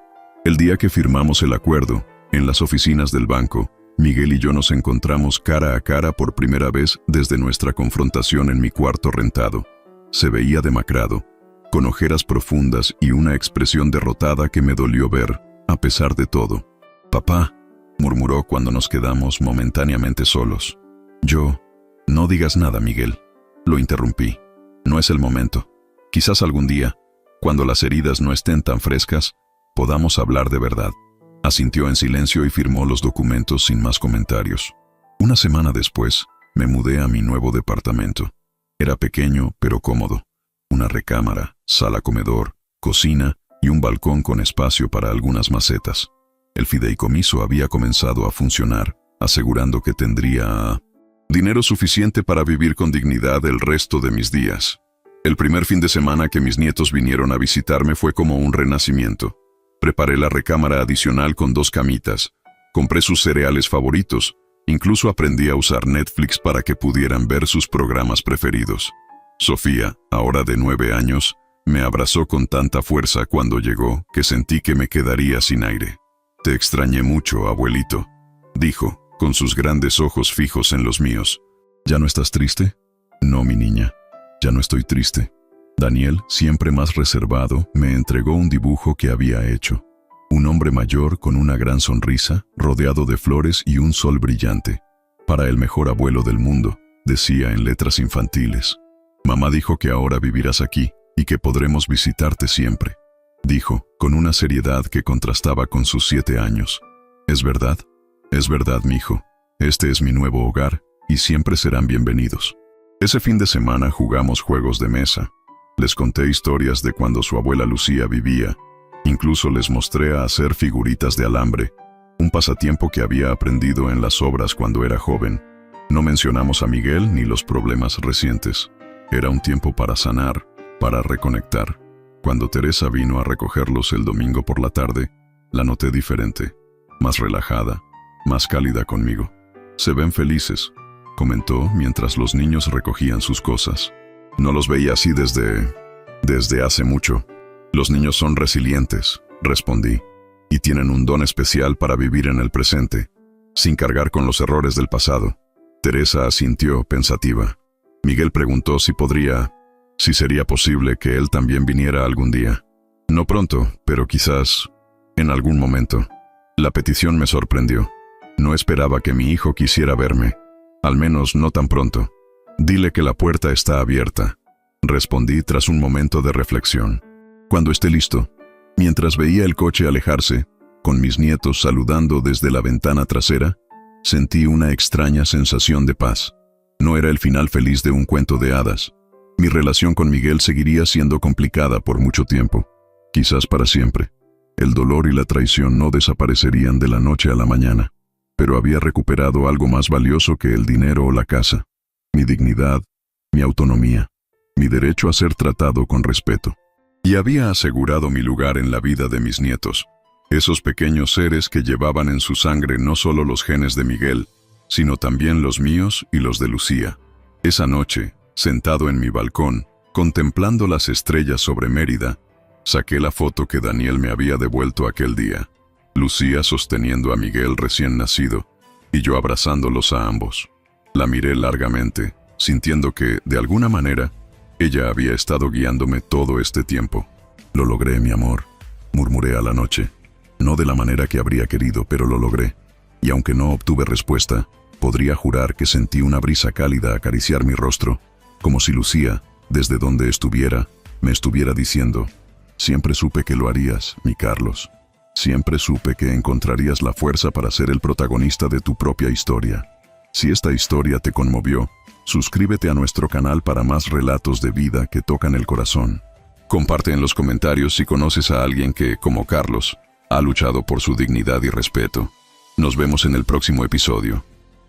El día que firmamos el acuerdo, en las oficinas del banco, Miguel y yo nos encontramos cara a cara por primera vez desde nuestra confrontación en mi cuarto rentado. Se veía demacrado, con ojeras profundas y una expresión derrotada que me dolió ver, a pesar de todo. «Papá», murmuró cuando nos quedamos momentáneamente solos. No digas nada, Miguel. Lo interrumpí. No es el momento. Quizás algún día, cuando las heridas no estén tan frescas, podamos hablar de verdad. Asintió en silencio y firmó los documentos sin más comentarios. Una semana después, me mudé a mi nuevo departamento. Era pequeño, pero cómodo. Una recámara, sala-comedor, cocina y un balcón con espacio para algunas macetas. El fideicomiso había comenzado a funcionar, asegurando que tendría dinero suficiente para vivir con dignidad el resto de mis días. El primer fin de semana que mis nietos vinieron a visitarme fue como un renacimiento. Preparé la recámara adicional con 2 camitas, compré sus cereales favoritos, incluso aprendí a usar Netflix para que pudieran ver sus programas preferidos. Sofía, ahora de 9 años, me abrazó con tanta fuerza cuando llegó que sentí que me quedaría sin aire. «Te extrañé mucho, abuelito», dijo, con sus grandes ojos fijos en los míos. «¿Ya no estás triste?» «No, mi niña, ya no estoy triste». Daniel, siempre más reservado, me entregó un dibujo que había hecho. Un hombre mayor con una gran sonrisa, rodeado de flores y un sol brillante. «Para el mejor abuelo del mundo», decía en letras infantiles. «Mamá dijo que ahora vivirás aquí y que podremos visitarte siempre», dijo, con una seriedad que contrastaba con sus 7 años. «¿Es verdad?» «Es verdad, mijo. Este es mi nuevo hogar y siempre serán bienvenidos». Ese fin de semana jugamos juegos de mesa. Les conté historias de cuando su abuela Lucía vivía. Incluso les mostré a hacer figuritas de alambre, un pasatiempo que había aprendido en las obras cuando era joven. No mencionamos a Miguel ni los problemas recientes. Era un tiempo para sanar, para reconectar. Cuando Teresa vino a recogerlos el domingo por la tarde, la noté diferente, más relajada, más cálida conmigo. «Se ven felices», comentó mientras los niños recogían sus cosas. «No los veía así desde hace mucho. Los niños son resilientes», respondí, «y tienen un don especial para vivir en el presente, sin cargar con los errores del pasado». Teresa asintió pensativa. Miguel preguntó si sería posible que él también viniera algún día. «No pronto, pero quizás en algún momento». La petición me sorprendió. No esperaba que mi hijo quisiera verme, al menos no tan pronto. «Dile que la puerta está abierta», respondí tras un momento de reflexión. «Cuando esté listo». Mientras veía el coche alejarse, con mis nietos saludando desde la ventana trasera, sentí una extraña sensación de paz. No era el final feliz de un cuento de hadas. Mi relación con Miguel seguiría siendo complicada por mucho tiempo, quizás para siempre. El dolor y la traición no desaparecerían de la noche a la mañana, pero había recuperado algo más valioso que el dinero o la casa: mi dignidad, mi autonomía, mi derecho a ser tratado con respeto. Y había asegurado mi lugar en la vida de mis nietos, esos pequeños seres que llevaban en su sangre no solo los genes de Miguel, sino también los míos y los de Lucía. Esa noche, sentado en mi balcón, contemplando las estrellas sobre Mérida, saqué la foto que Daniel me había devuelto aquel día. Lucía sosteniendo a Miguel recién nacido, y yo abrazándolos a ambos. La miré largamente, sintiendo que, de alguna manera, ella había estado guiándome todo este tiempo. «Lo logré, mi amor», murmuré a la noche. No de la manera que habría querido, pero lo logré. Y aunque no obtuve respuesta, podría jurar que sentí una brisa cálida acariciar mi rostro, como si Lucía, desde donde estuviera, me estuviera diciendo: «Siempre supe que lo harías, mi Carlos. Siempre supe que encontrarías la fuerza para ser el protagonista de tu propia historia». Si esta historia te conmovió, suscríbete a nuestro canal para más relatos de vida que tocan el corazón. Comparte en los comentarios si conoces a alguien que, como Carlos, ha luchado por su dignidad y respeto. Nos vemos en el próximo episodio.